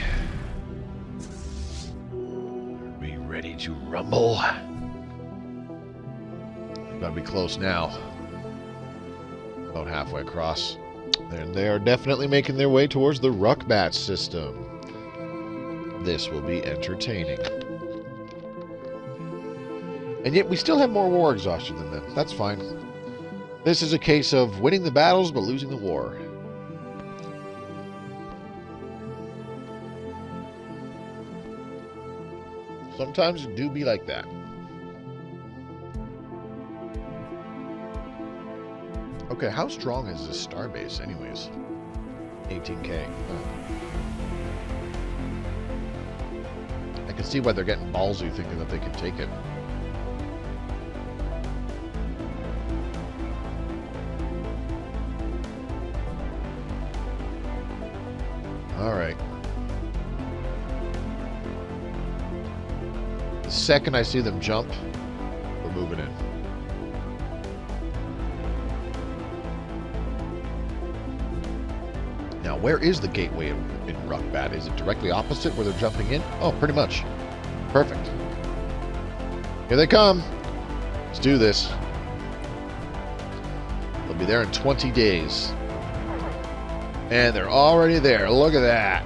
Are we ready to rumble? We've got to be close now. About halfway across. And they are definitely making their way towards the Ruckbat system. This will be entertaining. And yet we still have more war exhaustion than them. That's fine. This is a case of winning the battles but losing the war. Sometimes it do be like that. Okay, how strong is this starbase anyways? 18K. I can see why they're getting ballsy thinking that they can take it. Alright. The second I see them jump, we're moving in. Now, where is the gateway in Ruckbat? Is it directly opposite where they're jumping in? Oh, pretty much. Perfect. Here they come. Let's do this. They'll be there in 20 days. And they're already there. Look at that.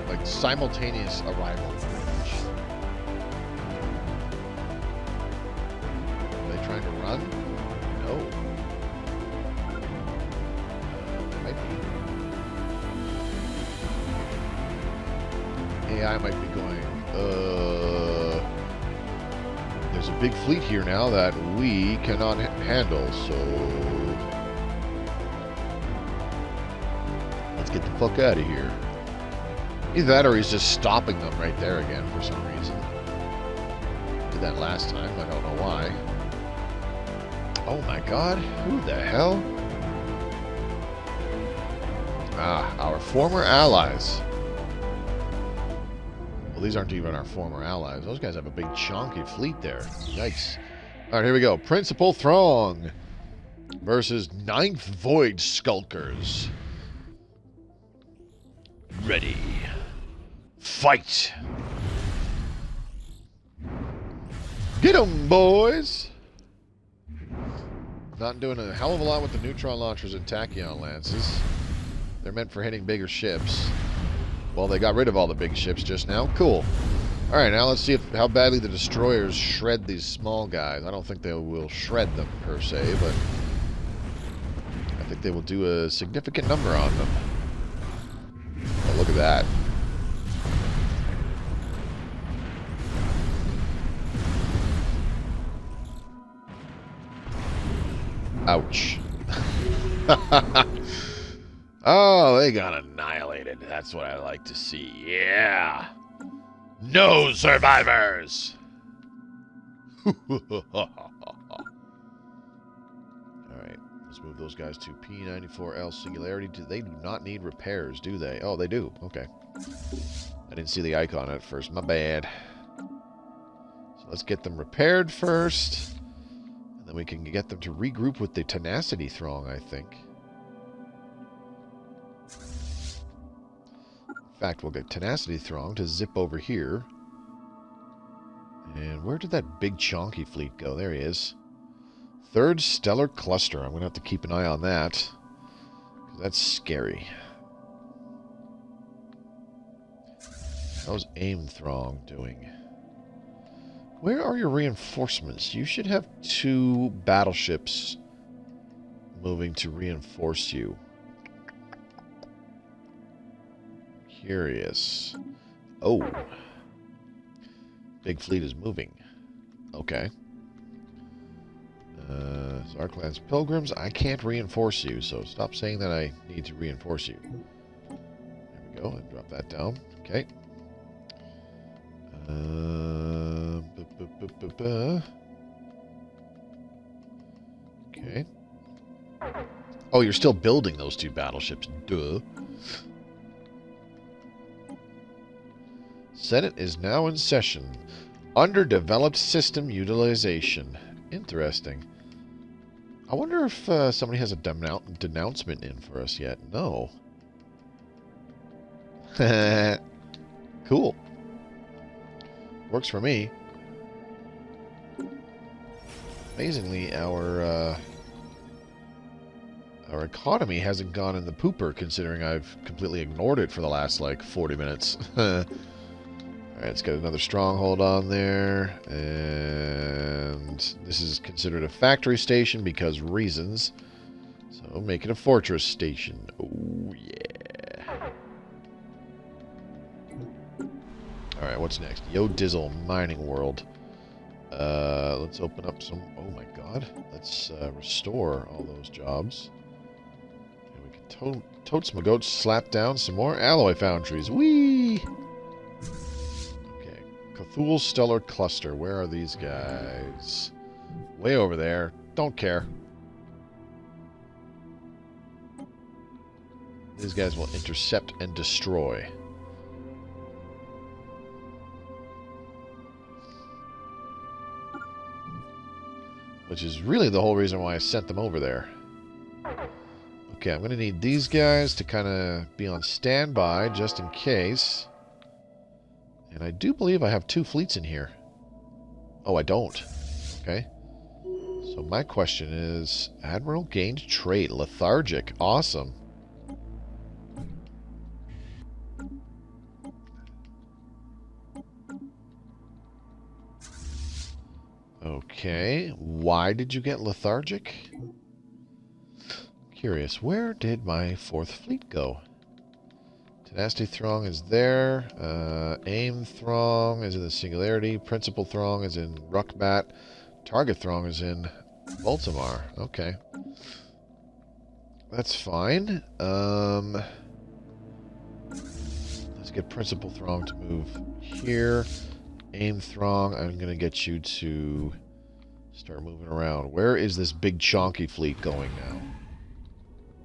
Like simultaneous arrival. Are they trying to run? No. They might be. AI might be going, there's a big fleet here now that we cannot handle, so let's get the fuck out of here. Either that or he's just stopping them right there again for some reason. Did that last time, I don't know why. Oh my god, who the hell? Ah, our former allies. Well, these aren't even our former allies. Those guys have a big chonky fleet there. Yikes. Alright, here we go. Principal Throng versus 9th Void Skulkers. Ready. Fight! Get 'em, boys! Not doing a hell of a lot with the neutron launchers and tachyon lances. They're meant for hitting bigger ships. Well, they got rid of all the big ships just now. Cool. Alright, now let's see how badly the destroyers shred these small guys. I don't think they will shred them, per se, but I think they will do a significant number on them. Oh, look at that. Ouch. Oh, they got annihilated. That's what I like to see. Yeah. No survivors. Alright, let's move those guys to P94L Singularity. They do not need repairs, do they? Oh, they do. Okay. I didn't see the icon at first. My bad. So let's get them repaired first. And then we can get them to regroup with the Tenacity Throng, I think. In fact, we'll get Tenacity Throng to zip over here. And where did that big chonky fleet go? There he is. 3rd Stellar Cluster. I'm going to have to keep an eye on that. That's scary. How's AIM Throng doing? Where are your reinforcements? You should have 2 battleships moving to reinforce you. Curious. Oh. Big fleet is moving. Okay. Zarklan's Pilgrims, I can't reinforce you, so stop saying that I need to reinforce you. There we go, and drop that down. Okay. Okay. Oh, you're still building those two battleships. Duh. Senate is now in session. Underdeveloped system utilization. Interesting. I wonder if somebody has a denouncement in for us yet. No. Cool. Works for me. Amazingly, our economy hasn't gone in the pooper, considering I've completely ignored it for the last, like, 40 minutes. Alright, let's get another stronghold on there. And this is considered a factory station because reasons. So make it a fortress station. Oh, yeah. Alright, what's next? Yo Dizzle Mining World. Let's open up some... Oh my god. Let's restore all those jobs. And we can totes my goats slap down some more alloy foundries. Whee! Okay. Cthulhu Stellar Cluster. Where are these guys? Way over there. Don't care. These guys will intercept and destroy. Which is really the whole reason why I sent them over there. Okay, I'm going to need these guys to kind of be on standby just in case. And I do believe I have 2 fleets in here. Oh, I don't. Okay. So my question is, Admiral gained trait. Lethargic. Awesome. Okay, why did you get lethargic? Curious, where did my 4th fleet go? Tenacity Throng is there. Aim Throng is in the Singularity. Principal Throng is in Ruckbat. Target Throng is in Baltimore. Okay. That's fine. Let's get Principal Throng to move here. Aim Throng, I'm going to get you to start moving around. Where is this big chonky fleet going now?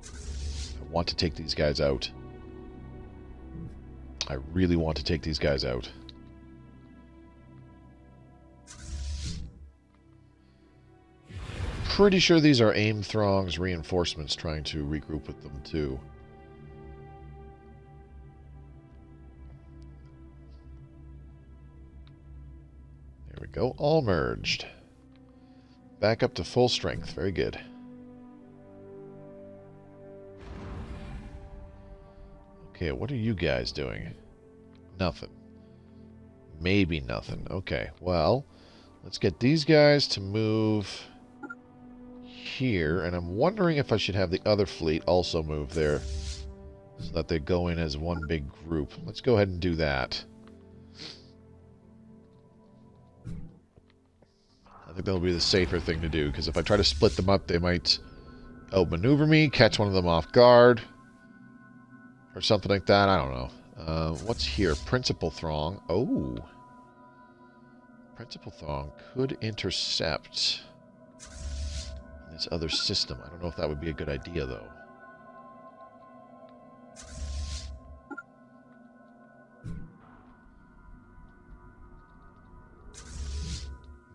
I want to take these guys out. I really want to take these guys out. Pretty sure these are Aim Throng's reinforcements trying to regroup with them too. There we go. All merged. Back up to full strength. Very good. Okay, what are you guys doing? Nothing. Maybe nothing. Okay, well, let's get these guys to move here, and I'm wondering if I should have the other fleet also move there so that they go in as one big group. Let's go ahead and do that. I think that'll be the safer thing to do, because if I try to split them up, they might outmaneuver me, catch one of them off guard, or something like that. I don't know. What's here? Principal Throng. Oh. Principal Throng could intercept this other system. I don't know if that would be a good idea, though.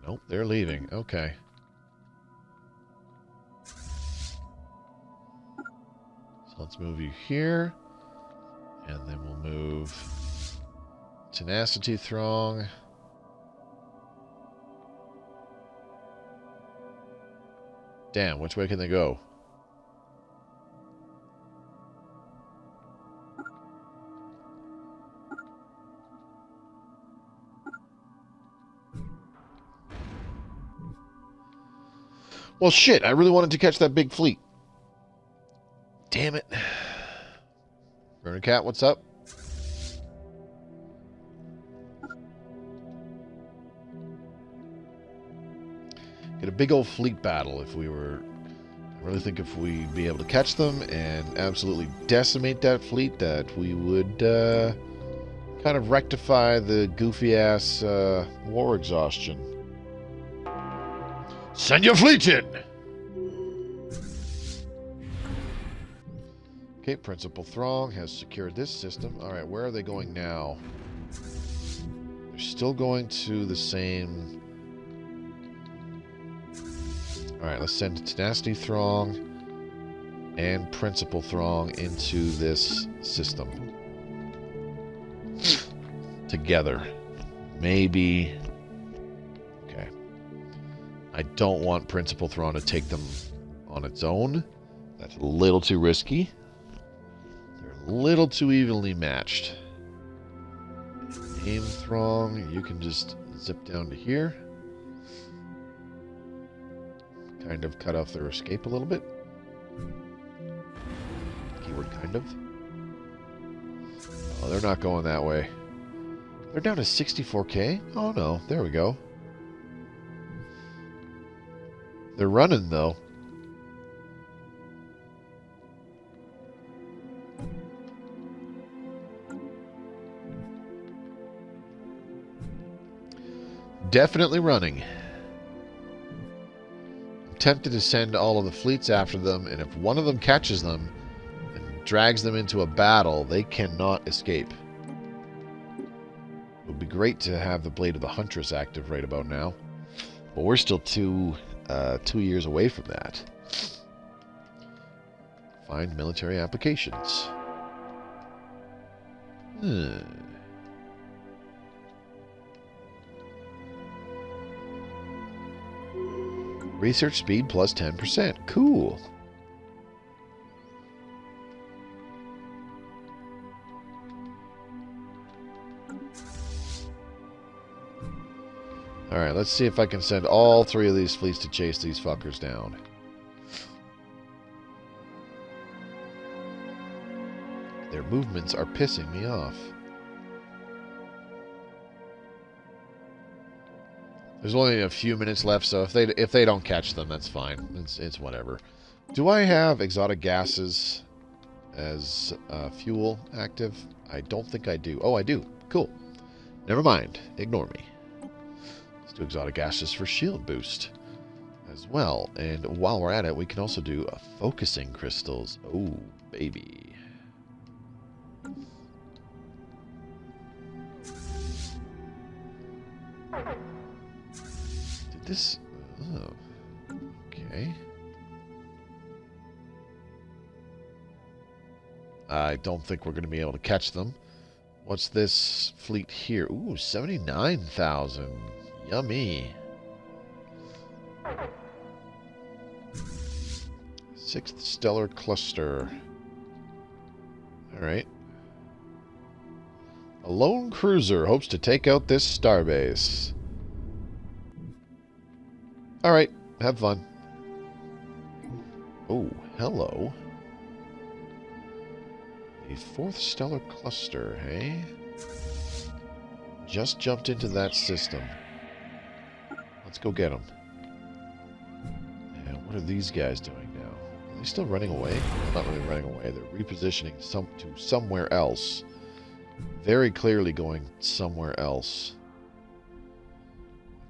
Nope, they're leaving. Okay. So let's move you here. And then we'll move Tenacity Throng. Damn, which way can they go? Well, shit, I really wanted to catch that big fleet. Damn it. Burner Cat, what's up? get a big old fleet battle if we were... I really think if we'd be able to catch them and absolutely decimate that fleet, that we would kind of rectify the goofy-ass war exhaustion. Send your fleet in! Okay, Principal Throng has secured this system. Alright, where are they going now? They're still going to the same... Alright, let's send Tenacity Throng and Principal Throng into this system. Together. Maybe... Okay. I don't want Principal Throng to take them on its own. That's a little too risky. They're a little too evenly matched. Aim Throng, you can just zip down to here. Kind of cut off their escape a little bit. Keyword kind of. Oh, they're not going that way. They're down to 64k? Oh no, there we go. They're running though. Definitely running. I'm tempted to send all of the fleets after them, and if one of them catches them and drags them into a battle, they cannot escape. It would be great to have the Blade of the Huntress active right about now. But we're still 2 years away from that. Find military applications. Research speed plus 10%. Cool. Alright, let's see if I can send all 3 of these fleets to chase these fuckers down. Their movements are pissing me off. There's only a few minutes left, so if they don't catch them, that's fine. It's whatever. Do I have exotic gases as fuel active? I don't think I do. Oh, I do. Cool. Never mind. Ignore me. Let's do exotic gases for shield boost as well. And while we're at it, we can also do focusing crystals. Oh, baby. This... Oh. Okay. I don't think we're going to be able to catch them. What's this fleet here? Ooh, 79,000. Yummy. 6th Stellar Cluster. Alright. A lone cruiser hopes to take out this starbase. Alright, have fun. Oh, hello. A 4th Stellar Cluster, hey? Just jumped into that system. Let's go get them. And what are these guys doing now? Are they still running away? Well, not really running away. They're repositioning to somewhere else. Very clearly going somewhere else.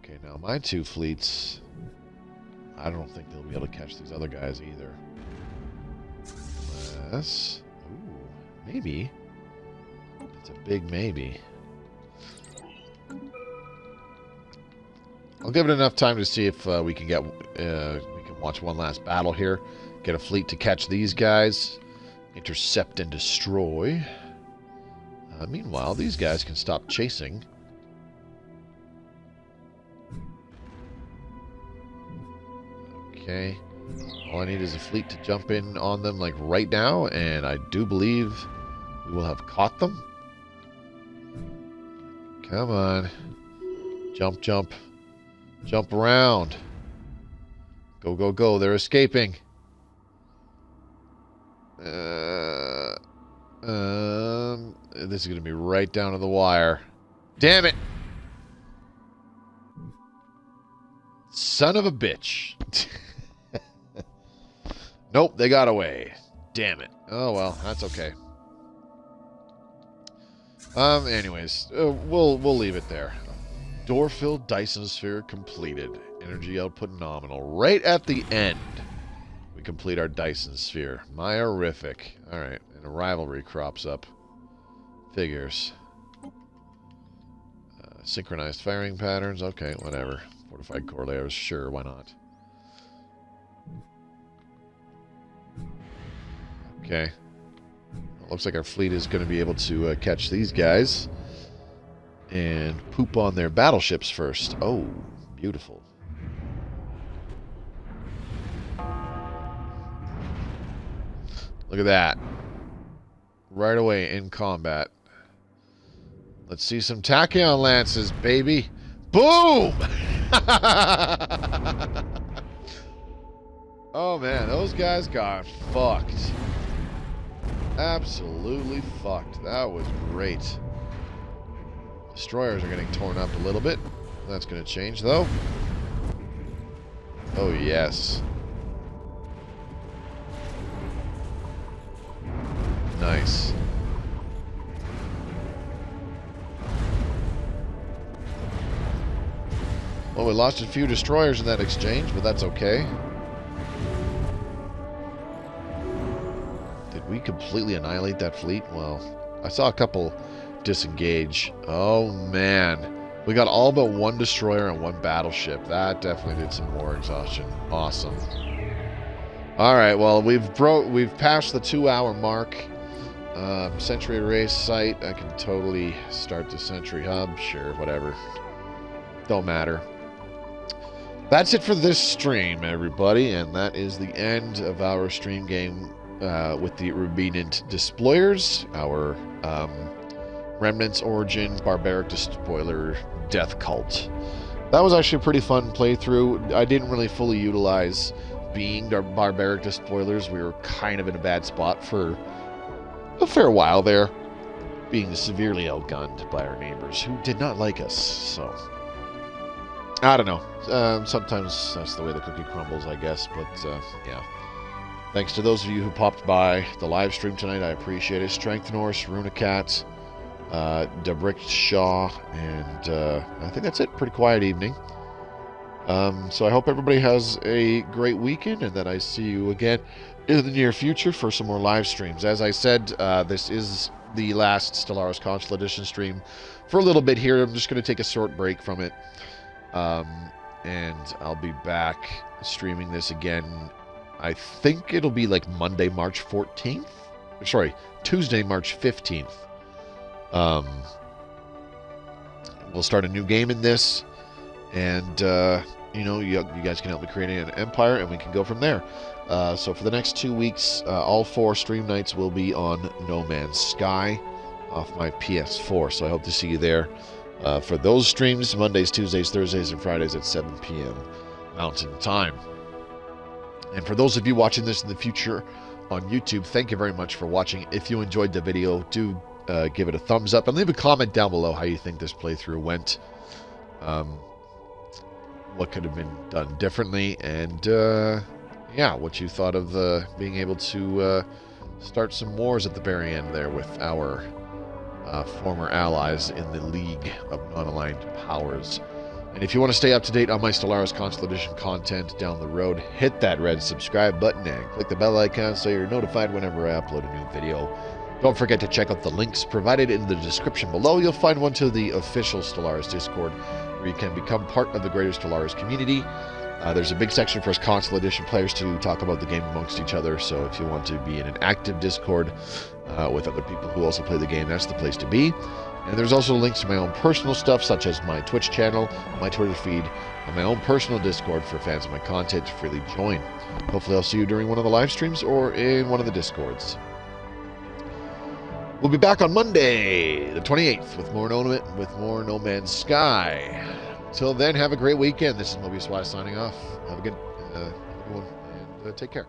Okay, now my 2 fleets... I don't think they'll be able to catch these other guys either. Unless... Ooh, maybe. It's a big maybe. I'll give it enough time to see if we can get... we can watch one last battle here. Get a fleet to catch these guys. Intercept and destroy. Meanwhile, these guys can stop chasing. Okay. All I need is a fleet to jump in on them, like, right now, and I do believe we will have caught them. Come on. Jump, jump. Jump around. Go, go, go. They're escaping. This is going to be right down to the wire. Damn it! Son of a bitch. Nope, they got away. Damn it. Oh, well, that's okay. Anyways, we'll leave it there. Door-filled Dyson sphere completed. Energy output nominal. Right at the end, we complete our Dyson sphere. My-horrific. Alright, and a rivalry crops up. Figures. Synchronized firing patterns. Okay, whatever. Fortified core layers. Sure, why not? Okay. Looks like our fleet is going to be able to catch these guys and poop on their battleships first. Oh, beautiful. Look at that. Right away in combat. Let's see some Tachyon lances, baby. Boom! Oh, man, those guys got fucked. Absolutely fucked. That was great. Destroyers are getting torn up a little bit. That's going to change, though. Oh, yes. Nice. Well, we lost a few destroyers in that exchange, but that's okay. Did we completely annihilate that fleet? Well, I saw a couple disengage. Oh, man. We got all but one destroyer and one battleship. That definitely did some war exhaustion. Awesome. Alright, well, we've passed the 2-hour mark. Sentry Array site. I can totally start the Sentry Hub. Sure, whatever. Don't matter. That's it for this stream, everybody, and that is the end of our stream game with the Remenant Desployers, our Remnants Origin Barbaric Despoiler Death Cult. That was actually a pretty fun playthrough. I didn't really fully utilize being our Barbaric Despoilers. We were kind of in a bad spot for a fair while there, being severely outgunned by our neighbors who did not like us, so I don't know. Sometimes that's the way the cookie crumbles, I guess, but yeah. Thanks to those of you who popped by the live stream tonight. I appreciate it. Strength Norse, Runacat, Debrick Shaw, and I think that's it. Pretty quiet evening. So I hope everybody has a great weekend, and that I see you again in the near future for some more live streams. As I said, this is the last Stellaris Console Edition stream for a little bit here. I'm just going to take a short break from it. And I'll be back streaming this again. I think it'll be like Monday, March 14th. Sorry, Tuesday, March 15th. We'll start a new game in this, and you know, you guys can help me create an empire, and we can go from there. So for the next 2 weeks, all 4 stream nights will be on No Man's Sky off my PS4. So I hope to see you there. For those streams, Mondays, Tuesdays, Thursdays, and Fridays at 7 p.m. Mountain Time. And for those of you watching this in the future on YouTube, thank you very much for watching. If you enjoyed the video, do give it a thumbs up and leave a comment down below how you think this playthrough went. What could have been done differently, and yeah, what you thought of being able to start some wars at the very end there with our former allies in the League of Non-Aligned Powers. And if you want to stay up to date on my Stellaris Console Edition content down the road, hit that red subscribe button and click the bell icon so you're notified whenever I upload a new video. Don't forget to check out the links provided in the description below. You'll find one to the official Stellaris Discord, where you can become part of the greater Stellaris community. There's a big section for us Console Edition players to talk about the game amongst each other, so if you want to be in an active Discord with other people who also play the game, that's the place to be. And there's also links to my own personal stuff, such as my Twitch channel, my Twitter feed, and my own personal Discord for fans of my content to freely join. Hopefully I'll see you during one of the live streams or in one of the Discords. We'll be back on Monday, the 28th, with more No Man's Sky. Till then, have a great weekend. This is Mobius signing off. Have a good one, and take care.